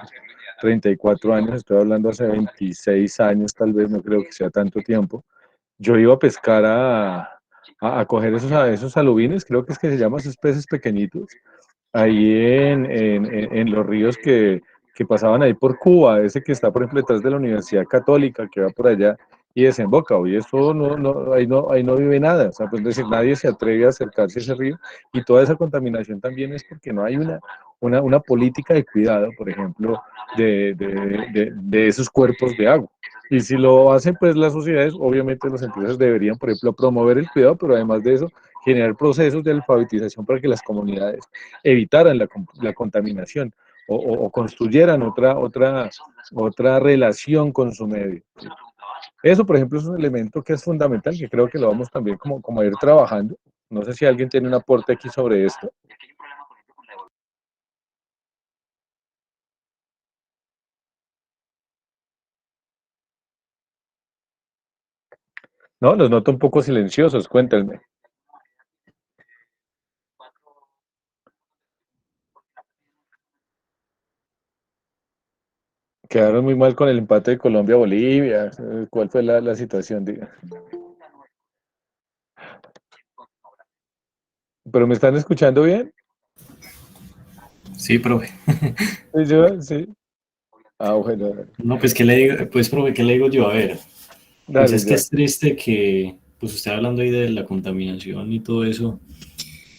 34 años, estoy hablando hace 26 años tal vez, no creo que sea tanto tiempo, yo iba a pescar a coger esos aluvines, creo que es que se llaman esos peces pequeñitos, ahí en los ríos que pasaban ahí por Cuba, ese que está, por ejemplo, detrás de la Universidad Católica, que va por allá y desemboca. Hoy eso ahí no vive nada, o sea, pues es decir, nadie se atreve a acercarse a ese río, y toda esa contaminación también es porque no hay una política de cuidado, por ejemplo, de esos cuerpos de agua. Y si lo hacen, pues las sociedades, obviamente las empresas deberían, por ejemplo, promover el cuidado, pero además de eso, generar procesos de alfabetización para que las comunidades evitaran la contaminación o construyeran otra relación con su medio. Eso, por ejemplo, es un elemento que es fundamental, que creo que lo vamos también como a ir trabajando. No sé si alguien tiene un aporte aquí sobre esto. No, los noto un poco silenciosos, cuéntenme. Quedaron muy mal con el empate de Colombia-Bolivia. ¿Cuál fue la situación? Diga. ¿Pero me están escuchando bien? Sí, profe. Sí, sí. Ah, bueno. No, pues, ¿qué le digo? Pues, profe, ¿qué le digo yo? A ver, pues Dale, es que ya. es triste que, pues usted hablando ahí de la contaminación y todo eso,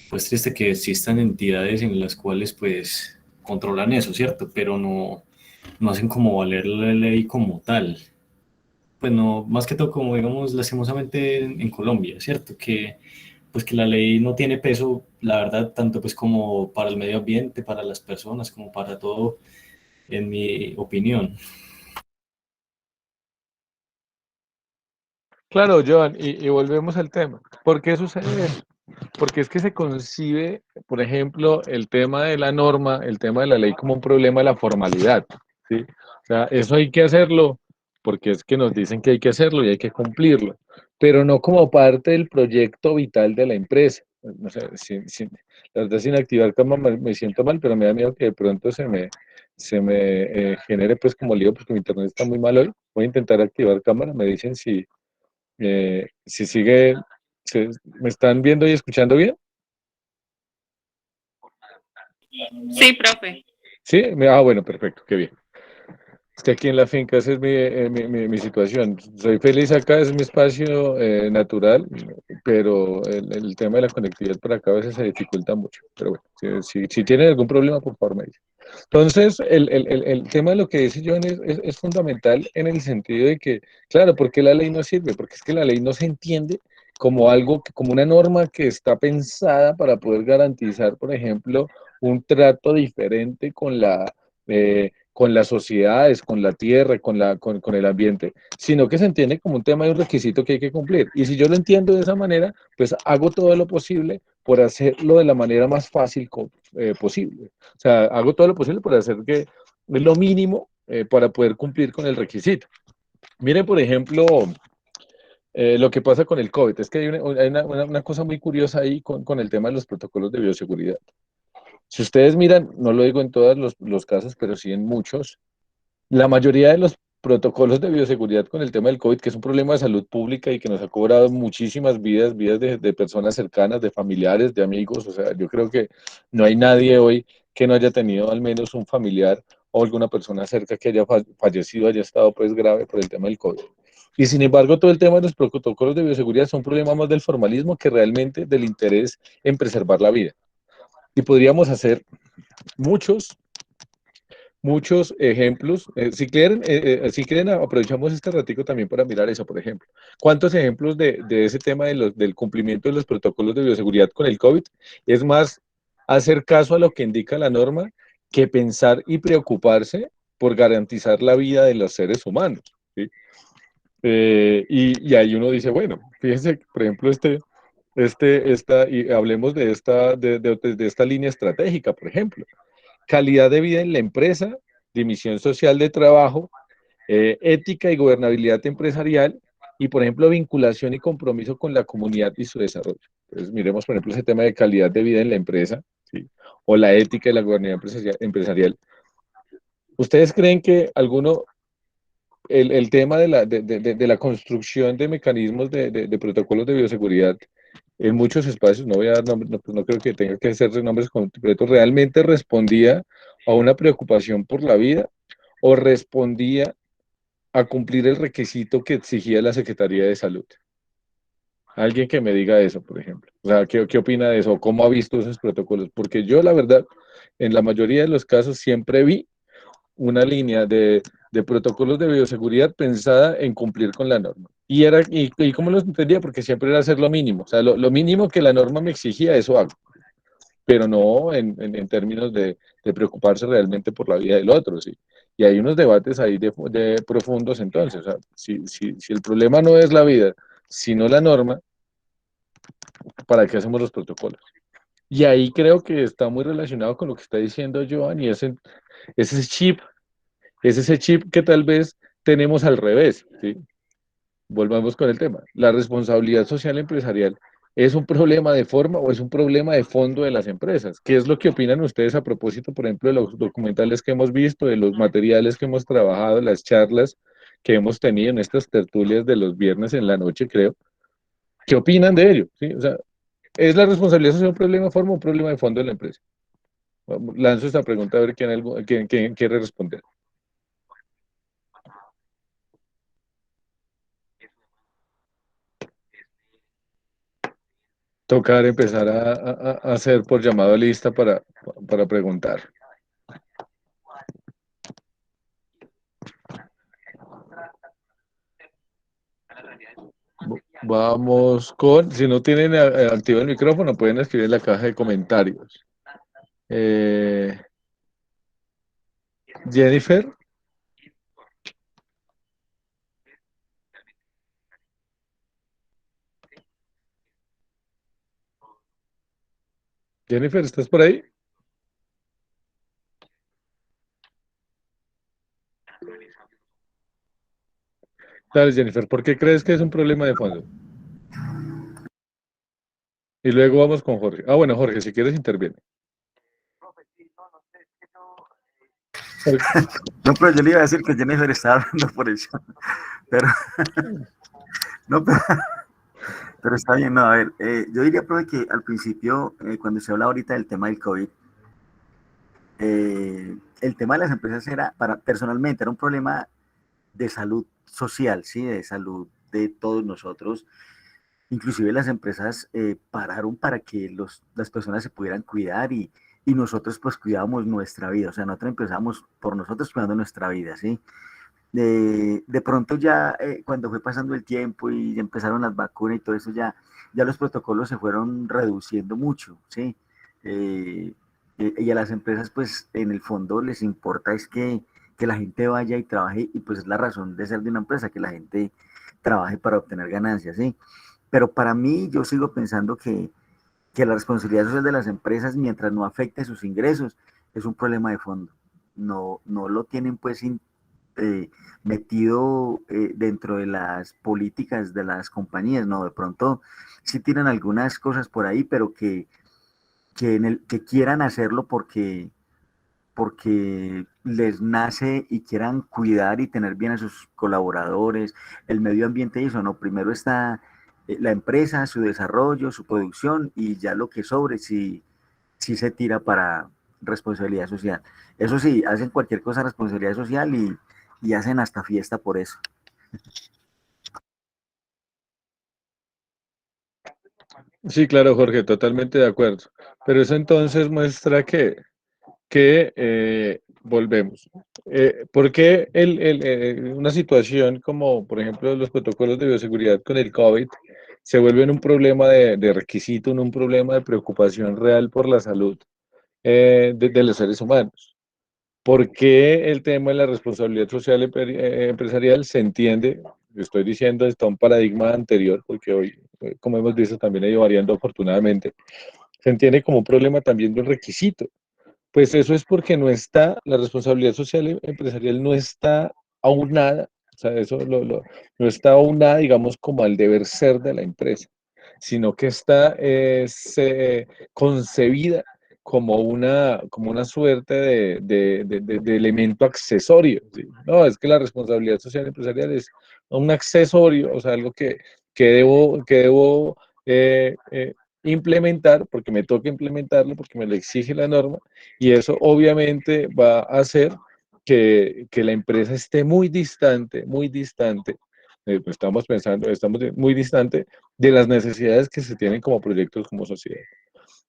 pues triste que existan entidades en las cuales, pues, controlan eso, ¿cierto? Pero no hacen como valer la ley como tal. Pues no, más que todo como digamos lastimosamente en Colombia, ¿cierto? Que pues que la ley no tiene peso, la verdad, tanto pues como para el medio ambiente, para las personas, como para todo, en mi opinión. Claro, Joan, y volvemos al tema. ¿Por qué sucede eso? Porque es que se concibe, por ejemplo, el tema de la norma, el tema de la ley como un problema de la formalidad, ¿sí? O sea, eso hay que hacerlo porque es que nos dicen que hay que hacerlo y hay que cumplirlo, pero no como parte del proyecto vital de la empresa. No sé, la verdad, sin activar cámara me siento mal, pero me da miedo que de pronto se me genere pues como lío porque mi internet está muy mal hoy. Voy a intentar activar cámara, me dicen si sigue, ¿me están viendo y escuchando bien? Sí, profe. Sí, bueno, perfecto, qué bien. Es que aquí en la finca esa es mi situación. Soy feliz acá, es mi espacio natural, pero el tema de la conectividad por acá a veces se dificulta mucho. Pero bueno, si tienen algún problema, por favor me dicen. Entonces, el tema de lo que dice John es fundamental en el sentido de que, claro, ¿por qué la ley no sirve? Porque es que la ley no se entiende como algo, como una norma que está pensada para poder garantizar, por ejemplo, un trato diferente con las sociedades, con la tierra, con el ambiente, sino que se entiende como un tema y un requisito que hay que cumplir. Y si yo lo entiendo de esa manera, pues hago todo lo posible por hacerlo de la manera más fácil posible. O sea, hago todo lo posible por hacer que lo mínimo para poder cumplir con el requisito. Miren, por ejemplo, lo que pasa con el COVID. Es que hay una cosa muy curiosa ahí con el tema de los protocolos de bioseguridad. Si ustedes miran, no lo digo en todos los casos, pero sí en muchos, la mayoría de los protocolos de bioseguridad con el tema del COVID, que es un problema de salud pública y que nos ha cobrado muchísimas vidas de personas cercanas, de familiares, de amigos. O sea, yo creo que no hay nadie hoy que no haya tenido al menos un familiar o alguna persona cerca que haya fallecido, haya estado pues grave por el tema del COVID. Y sin embargo, todo el tema de los protocolos de bioseguridad son un problema más del formalismo que realmente del interés en preservar la vida. Y podríamos hacer muchos ejemplos. Si quieren, aprovechamos este ratico también para mirar eso, por ejemplo. ¿Cuántos ejemplos de ese tema del cumplimiento de los protocolos de bioseguridad con el COVID? Es más hacer caso a lo que indica la norma que pensar y preocuparse por garantizar la vida de los seres humanos, ¿sí? Y ahí uno dice, bueno, fíjense, por ejemplo, y hablemos de esta línea estratégica, por ejemplo. Calidad de vida en la empresa, dimisión social de trabajo, ética y gobernabilidad empresarial, y por ejemplo, vinculación y compromiso con la comunidad y su desarrollo. Entonces, miremos, por ejemplo, ese tema de calidad de vida en la empresa, ¿sí? O la ética y la gobernabilidad empresarial. ¿Ustedes creen que el tema de la construcción de mecanismos de protocolos de bioseguridad en muchos espacios, no voy a dar nombres, no creo que tenga que ser nombres completos, realmente respondía a una preocupación por la vida o respondía a cumplir el requisito que exigía la Secretaría de Salud? Alguien que me diga eso, por ejemplo. O sea, ¿qué opina de eso? ¿Cómo ha visto esos protocolos? Porque yo, la verdad, en la mayoría de los casos siempre vi una línea de protocolos de bioseguridad pensada en cumplir con la norma. ¿Y cómo lo entendía? Porque siempre era hacer lo mínimo. O sea, lo mínimo que la norma me exigía, eso hago. Pero no en términos de preocuparse realmente por la vida del otro, ¿sí? Y hay unos debates ahí de profundos entonces. O sea, si el problema no es la vida, sino la norma, ¿para qué hacemos los protocolos? Y ahí creo que está muy relacionado con lo que está diciendo Joan, y ese chip es ese chip que tal vez tenemos al revés, ¿sí? Volvamos con el tema. ¿La responsabilidad social empresarial es un problema de forma o es un problema de fondo de las empresas? ¿Qué es lo que opinan ustedes a propósito, por ejemplo, de los documentales que hemos visto, de los materiales que hemos trabajado, las charlas que hemos tenido en estas tertulias de los viernes en la noche, creo? ¿Qué opinan de ello? ¿Sí? O sea, ¿es la responsabilidad social un problema de forma o un problema de fondo de la empresa? Lanzo esta pregunta a ver quién quiere responder. Tocar empezar a hacer por llamado a lista para preguntar. Vamos si no tienen activo el micrófono, pueden escribir en la caja de comentarios. Jennifer. Jennifer, ¿estás por ahí? Dale, Jennifer, ¿por qué crees que es un problema de fondo? Y luego vamos con Jorge. Bueno, Jorge, si quieres interviene. No, pero yo le iba a decir que Jennifer estaba hablando por eso. Pero, no, pero está bien. No, a ver, yo diría, profe, que al principio, cuando se habla ahorita del tema del COVID, el tema de las empresas era, personalmente, era un problema de salud social, ¿sí? De salud de todos nosotros. Inclusive las empresas pararon para que las personas se pudieran cuidar y nosotros pues cuidábamos nuestra vida, o sea, nosotros empezamos por nosotros cuidando nuestra vida, ¿sí? De pronto ya cuando fue pasando el tiempo y empezaron las vacunas y todo eso, ya los protocolos se fueron reduciendo mucho, ¿sí? Y a las empresas pues en el fondo les importa es que la gente vaya y trabaje y pues es la razón de ser de una empresa, que la gente trabaje para obtener ganancias, ¿sí? Pero para mí yo sigo pensando que la responsabilidad social de las empresas, mientras no afecte sus ingresos, es un problema de fondo. No lo tienen pues metido dentro de las políticas de las compañías, no, de pronto sí tienen algunas cosas por ahí, pero que quieran hacerlo porque les nace y quieran cuidar y tener bien a sus colaboradores, el medio ambiente y eso, no, primero está la empresa, su desarrollo, su producción y ya lo que sobre si se tira para responsabilidad social. Eso sí, hacen cualquier cosa responsabilidad social y hacen hasta fiesta por eso. Sí, claro, Jorge, totalmente de acuerdo. Pero eso entonces muestra que volvemos. ¿Por qué una situación como, por ejemplo, los protocolos de bioseguridad con el COVID se vuelven un problema de requisito, un problema de preocupación real por la salud de los seres humanos? ¿Por qué el tema de la responsabilidad social empresarial se entiende? Estoy diciendo, está un paradigma anterior, porque hoy, como hemos visto, también ha ido variando afortunadamente. Se entiende como un problema también de un requisito. Pues eso es porque no está, la responsabilidad social empresarial no está aunada, o sea, eso no está aunada, digamos, como al deber ser de la empresa, sino que está concebida como una suerte de elemento accesorio, ¿sí? No, es que la responsabilidad social empresarial es un accesorio, o sea, algo que debo implementar, porque me toca implementarlo, porque me lo exige la norma, y eso obviamente va a hacer que la empresa esté muy distante, pues estamos muy distante de las necesidades que se tienen como proyectos, como sociedad.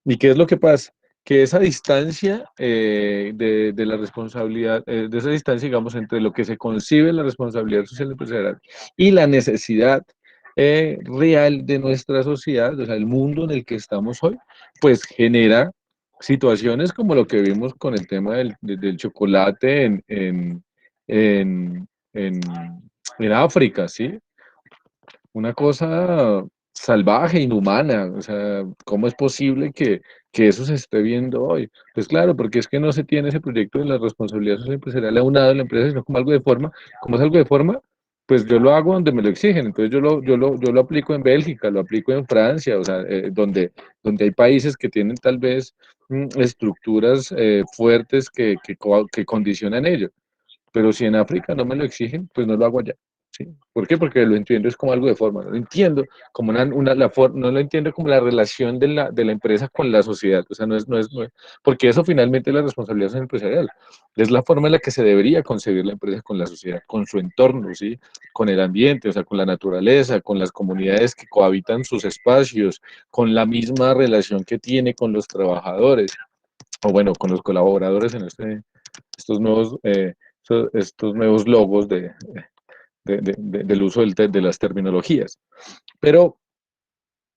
¿Y qué es lo que pasa? Que esa distancia de la responsabilidad, de esa distancia, digamos, entre lo que se concibe la responsabilidad social empresarial y la necesidad real de nuestra sociedad, o sea, el mundo en el que estamos hoy, pues genera situaciones como lo que vimos con el tema del chocolate en, en, en África, ¿sí? Una cosa salvaje, inhumana, o sea, ¿cómo es posible que eso se esté viendo hoy? Pues claro, porque es que no se tiene ese proyecto de la responsabilidad social empresarial aunado en la empresa, sino como algo de forma. ¿Cómo es algo de forma? Pues yo lo hago donde me lo exigen, entonces yo lo aplico en Bélgica, lo aplico en Francia, o sea, donde hay países que tienen tal vez estructuras fuertes que condicionan ello. Pero si en África no me lo exigen, pues no lo hago allá. ¿Sí? ¿Por qué? Porque lo entiendo es como algo de forma, no lo entiendo como no lo entiendo como la relación de la empresa con la sociedad, o sea, no es, porque eso finalmente es la responsabilidad empresarial, es la forma en la que se debería concebir la empresa con la sociedad, con su entorno, ¿sí? Con el ambiente, o sea, con la naturaleza, con las comunidades que cohabitan sus espacios, con la misma relación que tiene con los trabajadores, o bueno, con los colaboradores en estos nuevos logos del uso de las terminologías. Pero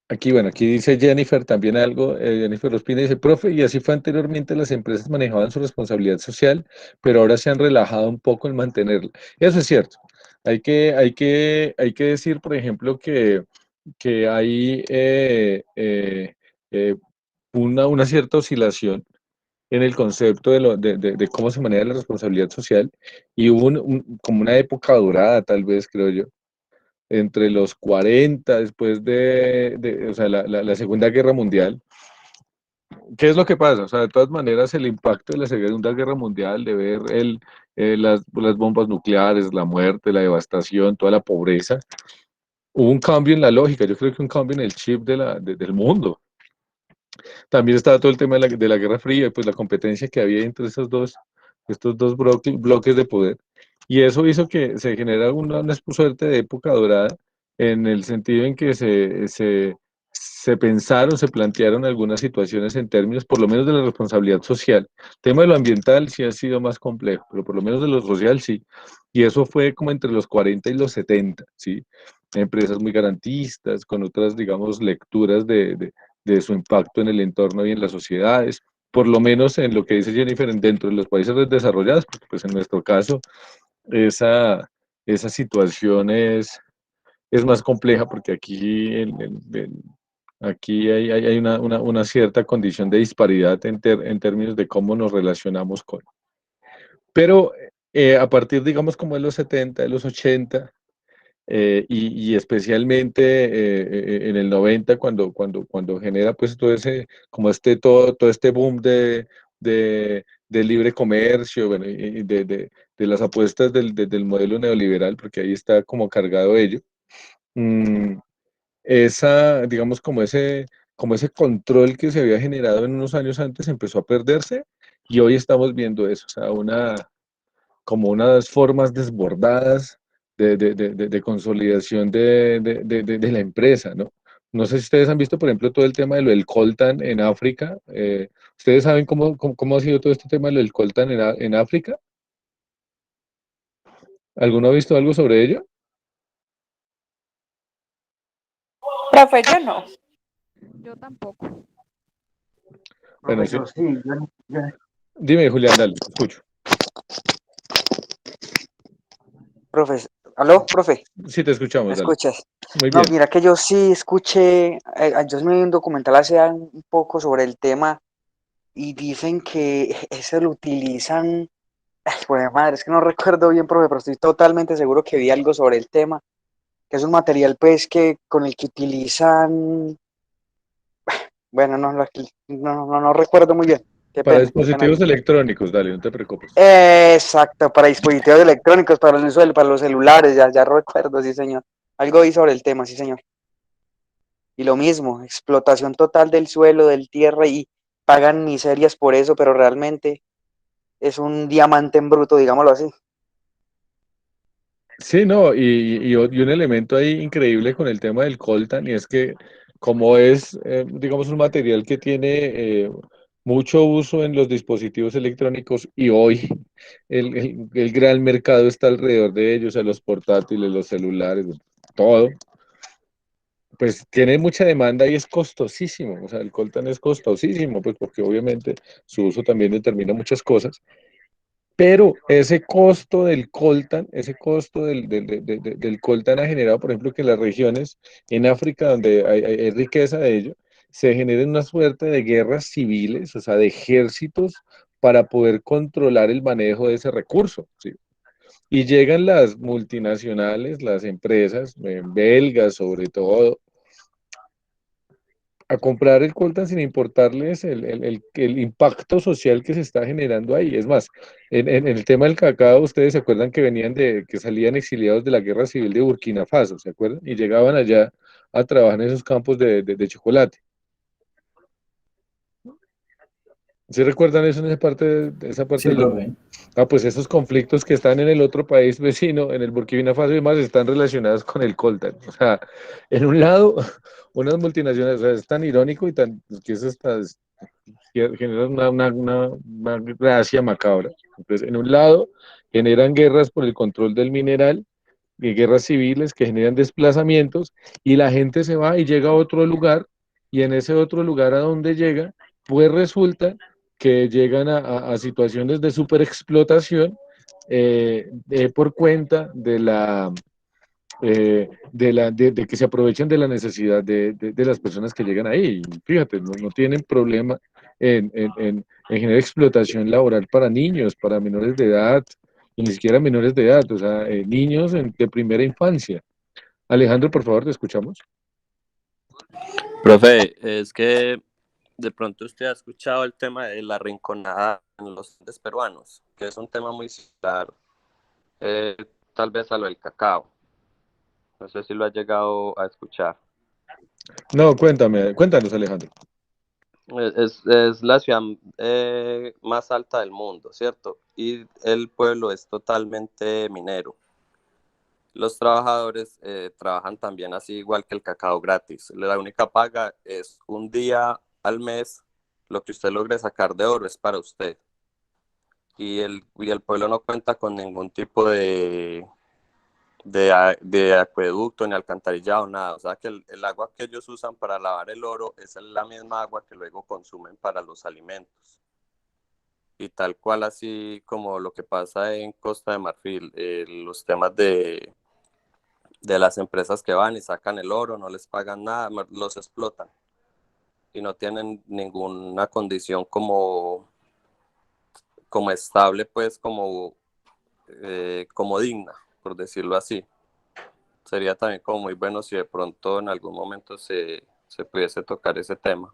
aquí, bueno, aquí dice Jennifer también algo, Jennifer Ospina dice, profe, y así fue anteriormente, las empresas manejaban su responsabilidad social, pero ahora se han relajado un poco en mantenerla. Eso es cierto. Hay que decir, por ejemplo, que hay una cierta oscilación en el concepto de cómo se maneja la responsabilidad social y hubo como una época dorada, tal vez, creo yo, entre los 40, después o sea, la Segunda Guerra Mundial. ¿Qué es lo que pasa? O sea, de todas maneras, el impacto de la Segunda Guerra Mundial, de ver las bombas nucleares, la muerte, la devastación, toda la pobreza, hubo un cambio en la lógica, yo creo que un cambio en el chip del mundo. También estaba todo el tema de la Guerra Fría, pues la competencia que había entre estos dos bloques de poder. Y eso hizo que se generara una suerte de época dorada en el sentido en que se pensaron, se plantearon algunas situaciones en términos, por lo menos de la responsabilidad social. El tema de lo ambiental sí ha sido más complejo, pero por lo menos de lo social sí. Y eso fue como entre los 40 y los 70, ¿sí? Empresas muy garantistas, con otras, digamos, lecturas de su impacto en el entorno y en las sociedades, por lo menos en lo que dice Jennifer, dentro de los países desarrollados, porque pues en nuestro caso esa, esa situación es más compleja porque aquí, aquí hay una cierta condición de disparidad en términos de cómo nos relacionamos con. Pero a partir, digamos, como de los 70, de los 80, y especialmente en el 90 cuando genera pues todo ese, como todo este boom de libre comercio, bueno, y de las apuestas del modelo neoliberal, porque ahí está como cargado ello. mm, digamos, como ese control que se había generado en unos años antes empezó a perderse y hoy estamos viendo eso, o sea, como unas formas desbordadas de consolidación de la empresa, ¿no? No sé si ustedes han visto, por ejemplo, todo el tema de lo del coltan en África. ¿Ustedes saben cómo ha sido todo este tema de lo del coltan en África? ¿Alguno ha visto algo sobre ello? Profe, yo no. Yo tampoco. Bueno, sí. Profesor, sí, Dime, Julián, dale, te escucho. Profe, ¿aló, profe? Sí, te escuchamos, ¿Me dale. escuchas? Muy No, bien. mira que yo sí escuché, yo me vi un documental hace un poco sobre el tema y dicen que eso lo utilizan, ay, pues madre, es que no recuerdo bien, profe, pero estoy totalmente seguro que vi algo sobre el tema, que es un material pues que con el que utilizan, bueno, no recuerdo muy bien, qué Para pena ahí. dispositivos electrónicos, dale, no te preocupes. Exacto, para dispositivos electrónicos, para el uso para los celulares, ya recuerdo, sí señor. Algo vi sobre el tema, sí señor. Y lo mismo, explotación total del suelo, del tierra y pagan miserias por eso, pero realmente es un diamante en bruto, digámoslo así. Sí, no, y un elemento ahí increíble con el tema del coltan, y es que como es, digamos, un material que tiene mucho uso en los dispositivos electrónicos y hoy el gran mercado está alrededor de ellos, a los portátiles, los celulares, todo, pues tiene mucha demanda y es costosísimo, o sea, el coltan es costosísimo, pues porque obviamente su uso también determina muchas cosas. Pero ese costo del coltan, ese costo del coltan ha generado, por ejemplo, que en las regiones en África, donde hay riqueza de ello, se generen una suerte de guerras civiles, o sea, de ejércitos para poder controlar el manejo de ese recurso, ¿sí? Y llegan las multinacionales, las empresas, belgas sobre todo, a comprar el coltan sin importarles el impacto social que se está generando ahí. Es más, en el tema del cacao, ustedes se acuerdan que que salían exiliados de la guerra civil de Burkina Faso, ¿se acuerdan? Y llegaban allá a trabajar en esos campos de chocolate. ¿Sí recuerdan eso en esa parte Sí, del profe. documento? Ah, pues esos conflictos que están en el otro país vecino, en el Burkina Faso y demás, están relacionados con el coltan. O sea, en un lado, unas multinacionales, o sea, es tan irónico y tan, que eso está, genera una gracia macabra. Entonces, en un lado, generan guerras por el control del mineral, y guerras civiles que generan desplazamientos, y la gente se va y llega a otro lugar, y en ese otro lugar a donde llega, pues resulta que llegan a situaciones de superexplotación por cuenta de que se aprovechen de la necesidad de las personas que llegan ahí. Fíjate, no tienen problema en generar explotación laboral para niños, para menores de edad, y ni siquiera menores de edad, o sea, niños de primera infancia. Alejandro, por favor, te escuchamos. Profe, es que de pronto usted ha escuchado el tema de la rinconada en los Andes peruanos, que es un tema muy similar, eh, tal vez a lo del cacao. No sé si lo ha llegado a escuchar. No, cuéntanos, Alejandro. Es la ciudad más alta del mundo, ¿cierto? Y el pueblo es totalmente minero. Los trabajadores trabajan también así igual que el cacao gratis. La única paga es un día al mes. Lo que usted logre sacar de oro es para usted. Y el pueblo no cuenta con ningún tipo de acueducto ni alcantarillado, nada. O sea que el agua que ellos usan para lavar el oro es la misma agua que luego consumen para los alimentos. Y tal cual así como lo que pasa en Costa de Marfil, los temas de las empresas que van y sacan el oro, no les pagan nada, los explotan y no tienen ninguna condición como estable, pues como digna, por decirlo así. Sería también como muy bueno si de pronto en algún momento se pudiese tocar ese tema.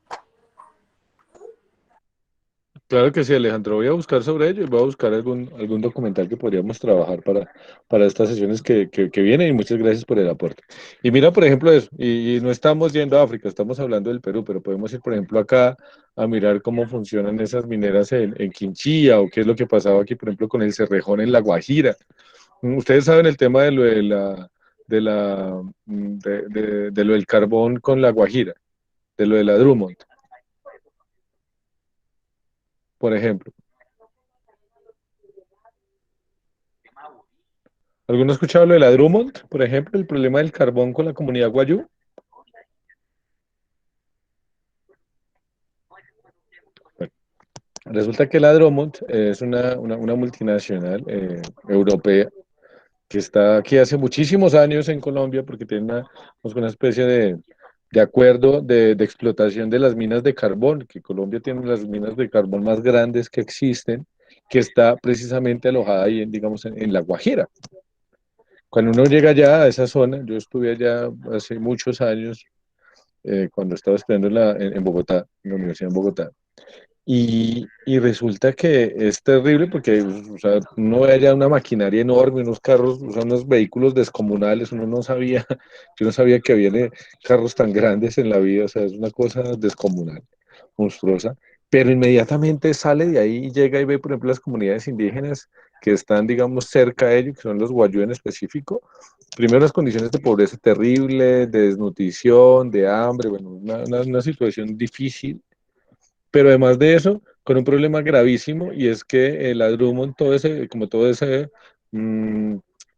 Claro que sí, Alejandro. Voy a buscar sobre ello y voy a buscar algún documental que podríamos trabajar para estas sesiones que vienen, y muchas gracias por el aporte. Y mira, por ejemplo, eso, y no estamos yendo a África, estamos hablando del Perú, pero podemos ir, por ejemplo, acá a mirar cómo funcionan esas mineras en Quinchía, o qué es lo que pasaba aquí, por ejemplo, con el Cerrejón en La Guajira. Ustedes saben el tema de lo del carbón con La Guajira, de lo de la Drummond, por ejemplo. ¿Alguno ha escuchado lo de la Drummond, por ejemplo, el problema del carbón con la comunidad guayú? Bueno, resulta que la Drummond es una multinacional europea que está aquí hace muchísimos años en Colombia, porque tiene una especie de acuerdo de explotación de las minas de carbón, que Colombia tiene las minas de carbón más grandes que existen, que está precisamente alojada ahí, digamos, en La Guajira. Cuando uno llega allá a esa zona, yo estuve allá hace muchos años, cuando estaba estudiando en Bogotá, en la Universidad en Bogotá, y resulta que es terrible porque, o sea, uno ve allá una maquinaria enorme, unos carros, o sea, unos vehículos descomunales, uno no sabía, yo no sabía que había carros tan grandes en la vida, o sea, es una cosa descomunal, monstruosa, pero inmediatamente sale de ahí y llega y ve, por ejemplo, las comunidades indígenas que están, digamos, cerca de ellos, que son los guayú en específico. Primero, las condiciones de pobreza terrible, de desnutrición, de hambre, bueno, una situación difícil, pero además de eso, con un problema gravísimo, y es que la Drummond, todo ese mm,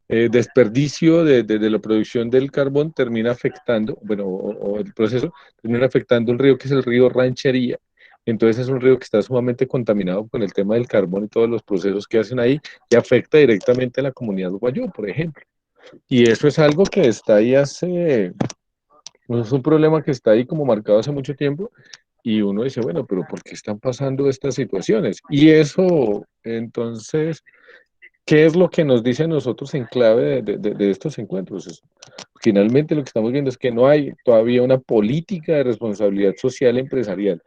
desperdicio de la producción del carbón termina afectando, bueno, o el proceso termina afectando un río que es el río Ranchería. Entonces es un río que está sumamente contaminado con el tema del carbón y todos los procesos que hacen ahí, y afecta directamente a la comunidad guayú, por ejemplo. Y eso es algo que está ahí es un problema que está ahí como marcado hace mucho tiempo, y uno dice, bueno, pero ¿por qué están pasando estas situaciones? Y eso, entonces, ¿qué es lo que nos dice a nosotros en clave de estos encuentros? Finalmente lo que estamos viendo es que no hay todavía una política de responsabilidad social empresarial.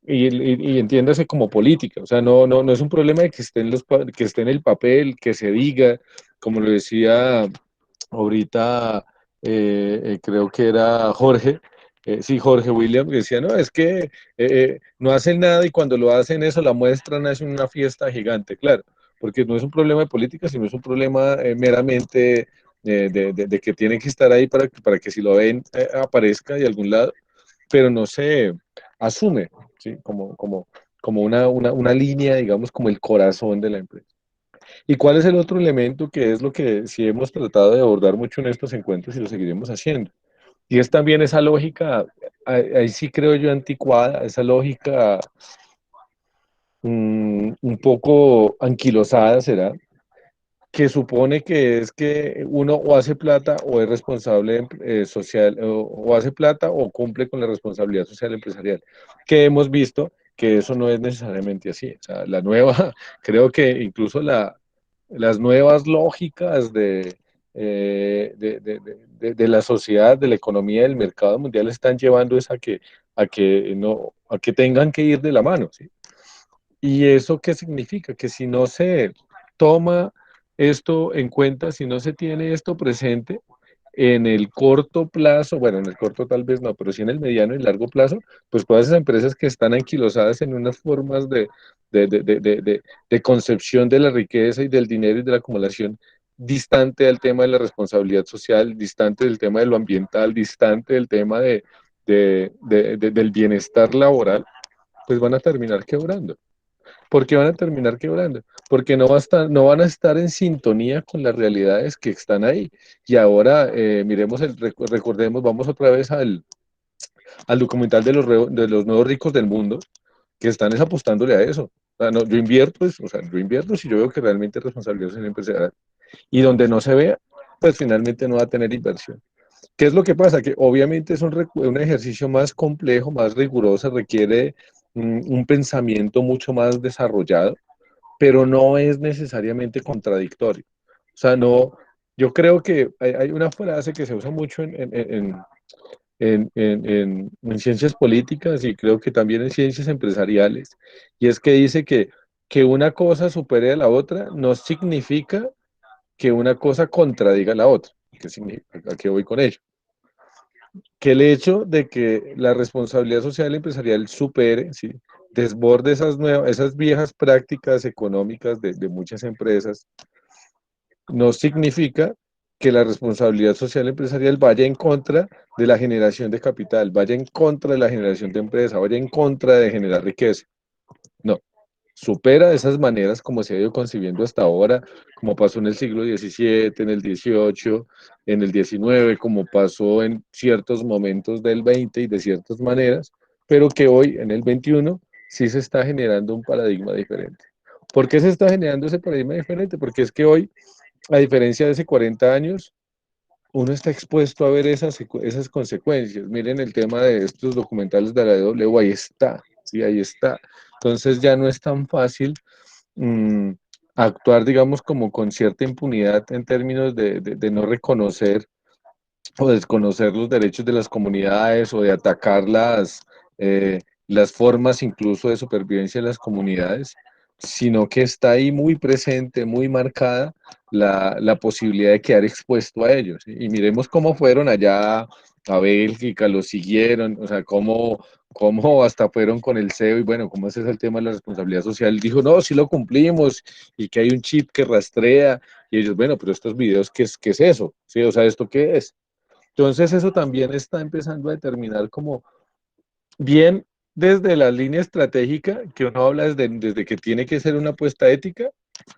Y entiéndase como política, o sea, no es un problema de que que esté en el papel, que se diga, como lo decía ahorita, creo que era Jorge, sí, Jorge William, que decía, no, es que no hacen nada, y cuando lo hacen eso, la muestran, hacen una fiesta gigante, claro, porque no es un problema de política, sino es un problema meramente de que tienen que estar ahí para que si lo ven aparezca de algún lado, pero no se asume, ¿sí? Como una línea, digamos, como el corazón de la empresa. ¿Y cuál es el otro elemento que es lo que sí hemos tratado de abordar mucho en estos encuentros y lo seguiremos haciendo? Y es también esa lógica, ahí sí creo yo anticuada, esa lógica un poco anquilosada, ¿será? Que supone que es que uno o hace plata o es responsable social, o hace plata o cumple con la responsabilidad social empresarial, que hemos visto que eso no es necesariamente así. O sea, creo que incluso las nuevas lógicas de la sociedad, de la economía, del mercado mundial están llevando es a que tengan que ir de la mano, ¿sí? ¿Y eso qué significa? Que si no se toma esto en cuenta, si no se tiene esto presente, en el corto plazo, bueno, en el corto tal vez no, pero sí en el mediano y largo plazo, pues todas esas empresas que están anquilosadas en unas formas de concepción de la riqueza y del dinero y de la acumulación distante del tema de la responsabilidad social, distante del tema de lo ambiental, distante del tema del bienestar laboral, pues van a terminar quebrando. ¿Por qué van a terminar quebrando? Porque no van a estar en sintonía con las realidades que están ahí. Y ahora, recordemos, vamos otra vez al documental de los nuevos ricos del mundo, que están apostándole a eso. O sea, no, yo invierto si yo veo que realmente es responsabilidad social empresarial. Y donde no se vea, pues finalmente no va a tener inversión. ¿Qué es lo que pasa? Que obviamente es un ejercicio más complejo, más riguroso, requiere un pensamiento mucho más desarrollado, pero no es necesariamente contradictorio. O sea, no, yo creo que hay una frase que se usa mucho en ciencias políticas y creo que también en ciencias empresariales, y es que dice que una cosa supere a la otra no significa que una cosa contradiga a la otra. ¿Qué significa? ¿A qué voy con ello? Que el hecho de que la responsabilidad social empresarial supere, ¿sí?, desborde esas viejas prácticas económicas de muchas empresas, no significa que la responsabilidad social empresarial vaya en contra de la generación de capital, vaya en contra de la generación de empresa, vaya en contra de generar riqueza. No, supera de esas maneras como se ha ido concibiendo hasta ahora, como pasó en el siglo XVII, en el XVIII, en el XIX, como pasó en ciertos momentos del XX y de ciertas maneras, pero que hoy, en el XXI, sí se está generando un paradigma diferente. ¿Por qué se está generando ese paradigma diferente? Porque es que hoy, a diferencia de hace 40 años, uno está expuesto a ver esas consecuencias. Miren el tema de estos documentales de la DW, ahí está, sí, ahí está. Entonces ya no es tan fácil mm, actuar, digamos, como con cierta impunidad en términos de no reconocer o desconocer los derechos de las comunidades o de atacar las formas incluso de supervivencia de las comunidades, sino que está ahí muy presente, muy marcada la posibilidad de quedar expuesto a ellos. Y miremos cómo fueron allá a Bélgica, lo siguieron, o sea, cómo hasta fueron con el CEO y bueno, cómo ese es el tema de la responsabilidad social. Dijo, no, sí lo cumplimos y que hay un chip que rastrea y ellos, bueno, pero estos videos, qué es eso? ¿Sí? O sea, ¿esto qué es? Entonces eso también está empezando a determinar como bien desde la línea estratégica, que uno habla desde que tiene que ser una apuesta ética,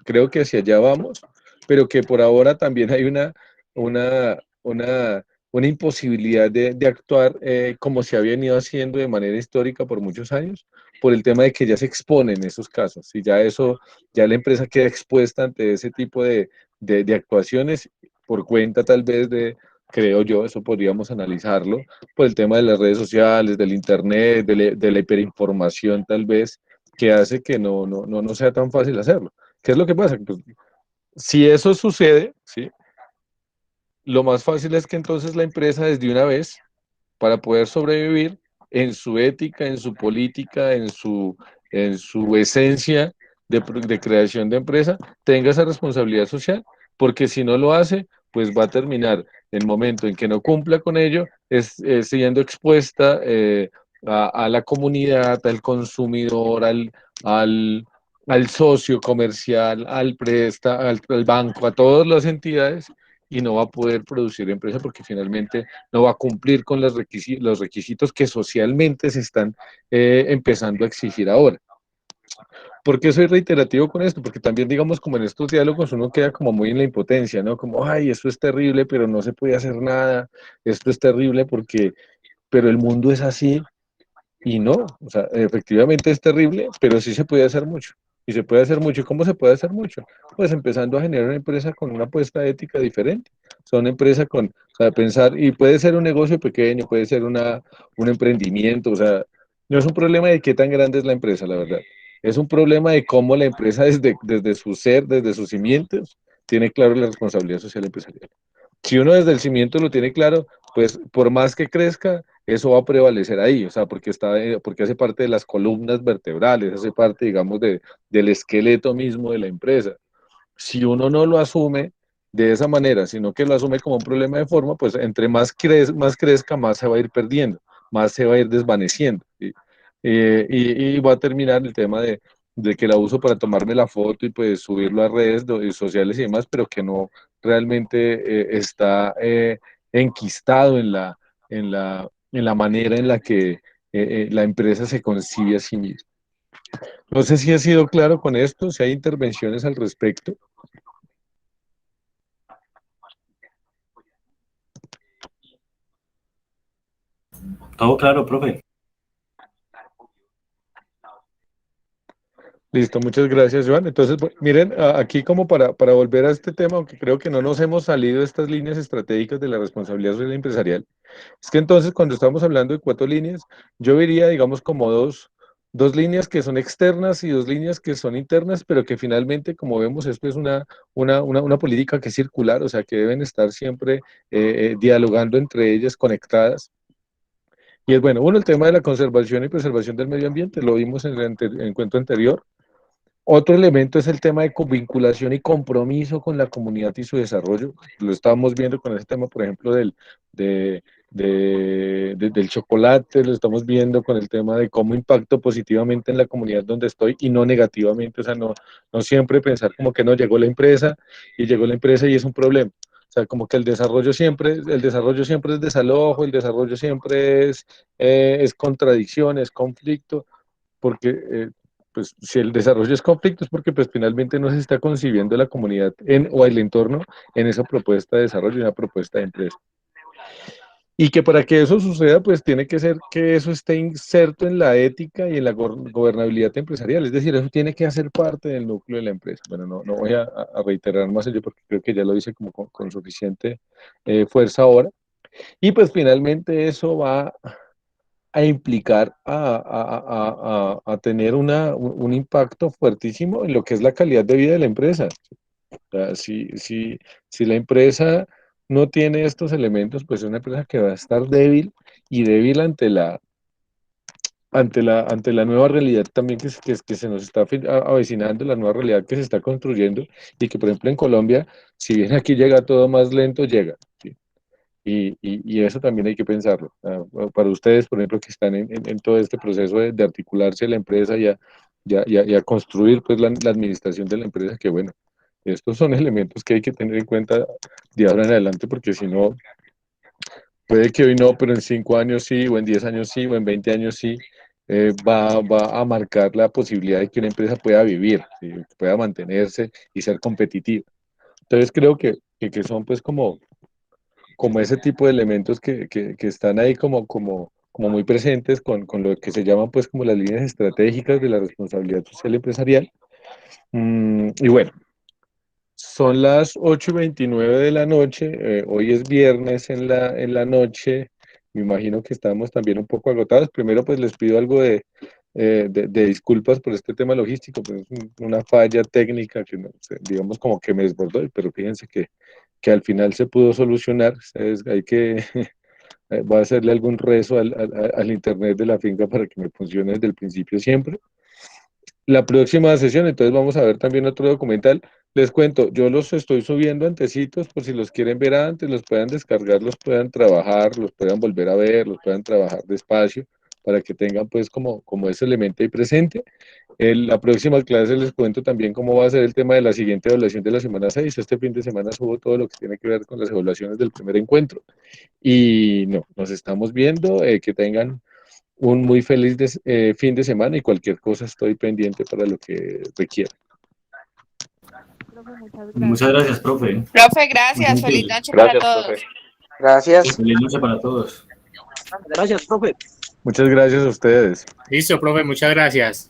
creo que hacia allá vamos, pero que por ahora también hay una, una, una imposibilidad de actuar como se había venido haciendo de manera histórica por muchos años, por el tema de que ya se exponen esos casos, y ya la empresa queda expuesta ante ese tipo de actuaciones por cuenta tal vez creo yo, eso podríamos analizarlo, por el tema de las redes sociales, del internet, de la hiperinformación tal vez, que hace que no sea tan fácil hacerlo. ¿Qué es lo que pasa? Pues, si eso sucede, ¿sí?, lo más fácil es que entonces la empresa desde una vez, para poder sobrevivir en su ética, en su política, en su esencia de creación de empresa, tenga esa responsabilidad social, porque si no lo hace, pues va a terminar el momento en que no cumpla con ello, siendo expuesta a la comunidad, al consumidor, al, al socio comercial, al banco, a todas las entidades, y no va a poder producir empresa porque finalmente no va a cumplir con los requisitos que socialmente se están empezando a exigir ahora. ¿Por qué soy reiterativo con esto? Porque también, digamos, como en estos diálogos uno queda como muy en la impotencia, ¿no? Como, ay, esto es terrible, pero no se puede hacer nada, esto es terrible pero el mundo es así, y no, o sea, efectivamente es terrible, pero sí se puede hacer mucho. Y se puede hacer mucho. ¿Y cómo se puede hacer mucho? Pues empezando a generar una empresa con una apuesta ética diferente. O sea, una empresa o sea, pensar, y puede ser un negocio pequeño, puede ser un emprendimiento, o sea, no es un problema de qué tan grande es la empresa, la verdad. Es un problema de cómo la empresa desde su ser, desde sus cimientos, tiene claro la responsabilidad social empresarial. Si uno desde el cimiento lo tiene claro, pues por más que crezca, eso va a prevalecer ahí, o sea, porque hace parte de las columnas vertebrales, hace parte, digamos, del esqueleto mismo de la empresa. Si uno no lo asume, de esa manera, sino que lo asume como un problema de forma, pues entre más crezca, más se va a ir perdiendo, más se va a ir desvaneciendo. ¿Sí? Y va a terminar el tema de que la uso para tomarme la foto y pues subirlo a redes sociales y demás, pero que no realmente está enquistado en la manera en la que la empresa se concibe a sí misma. No sé si ha sido claro con esto, si hay intervenciones al respecto. Todo claro, profe. Listo, muchas gracias, Joan. Entonces, miren, aquí como para volver a este tema, aunque creo que no nos hemos salido de estas líneas estratégicas de la responsabilidad social empresarial, es que entonces cuando estamos hablando de 4 líneas, yo diría, digamos, como dos líneas que son externas y 2 líneas que son internas, pero que finalmente, como vemos, esto es una política que es circular, o sea, que deben estar siempre dialogando entre ellas, conectadas. Y es bueno, uno, el tema de la conservación y preservación del medio ambiente, lo vimos en el encuentro anterior. Otro elemento es el tema de vinculación y compromiso con la comunidad y su desarrollo. Lo estamos viendo con ese tema, por ejemplo, del chocolate, lo estamos viendo con el tema de cómo impacto positivamente en la comunidad donde estoy y no negativamente. O sea, no siempre pensar como que no llegó la empresa y es un problema. O sea, como que el desarrollo siempre es desalojo, el desarrollo siempre es contradicción, es conflicto, porque pues si el desarrollo es conflicto es porque pues finalmente no se está concibiendo la comunidad o el entorno en esa propuesta de desarrollo y una propuesta de empresa. Y que para que eso suceda, pues tiene que ser que eso esté inserto en la ética y en la gobernabilidad empresarial, es decir, eso tiene que hacer parte del núcleo de la empresa. Bueno, no voy a reiterar más ello porque creo que ya lo hice como con suficiente fuerza ahora. Y pues finalmente eso va a implicar a tener un impacto fuertísimo en lo que es la calidad de vida de la empresa. O sea, si la empresa no tiene estos elementos, pues es una empresa que va a estar débil y débil ante la nueva realidad también que se nos está avecinando, la nueva realidad que se está construyendo y que, por ejemplo, en Colombia, si bien aquí llega todo más lento, llega. ¿Sí? Y eso también hay que pensarlo. Para ustedes, por ejemplo, que están en todo este proceso de articularse la empresa y a construir pues, la administración de la empresa, que bueno, estos son elementos que hay que tener en cuenta de ahora en adelante, porque si no, puede que hoy no, pero en 5 años sí, o en 10 años sí, o en 20 años sí, va a marcar la posibilidad de que una empresa pueda vivir, ¿sí? Que pueda mantenerse y ser competitiva. Entonces creo que son pues como ese tipo de elementos que están ahí como muy presentes con lo que se llaman pues como las líneas estratégicas de la responsabilidad social empresarial. Y bueno, son las 8:29 de la noche, hoy es viernes en la noche, me imagino que estamos también un poco agotados. Primero pues les pido algo de disculpas por este tema logístico, pues es una falla técnica que no sé, digamos como que me desbordó, pero fíjense que al final se pudo solucionar. Hay que, voy a hacerle algún rezo al internet de la finca para que me funcione desde el principio siempre. La próxima sesión, entonces vamos a ver también otro documental. Les cuento, yo los estoy subiendo antecitos por si los quieren ver antes, los puedan descargar, los puedan trabajar, los puedan volver a ver, los puedan trabajar despacio para que tengan pues como ese elemento ahí presente. La próxima clase les cuento también cómo va a ser el tema de la siguiente evaluación de la semana 6. Este fin de semana subo todo lo que tiene que ver con las evaluaciones del primer encuentro. Y no, nos estamos viendo, que tengan un muy feliz fin de semana y cualquier cosa estoy pendiente para lo que requiera. Profe, muchas Muchas gracias. gracias, profe. Profe, Muy gracias. Feliz gentil. noche para Gracias, profe. todos. Gracias. Feliz noche para todos. Gracias, profe. Muchas gracias a ustedes. Listo, profe, muchas gracias.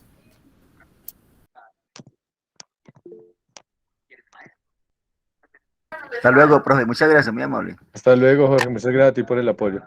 Hasta luego, profe. Muchas gracias, muy amable. Hasta luego, Jorge. Muchas gracias a ti por el apoyo.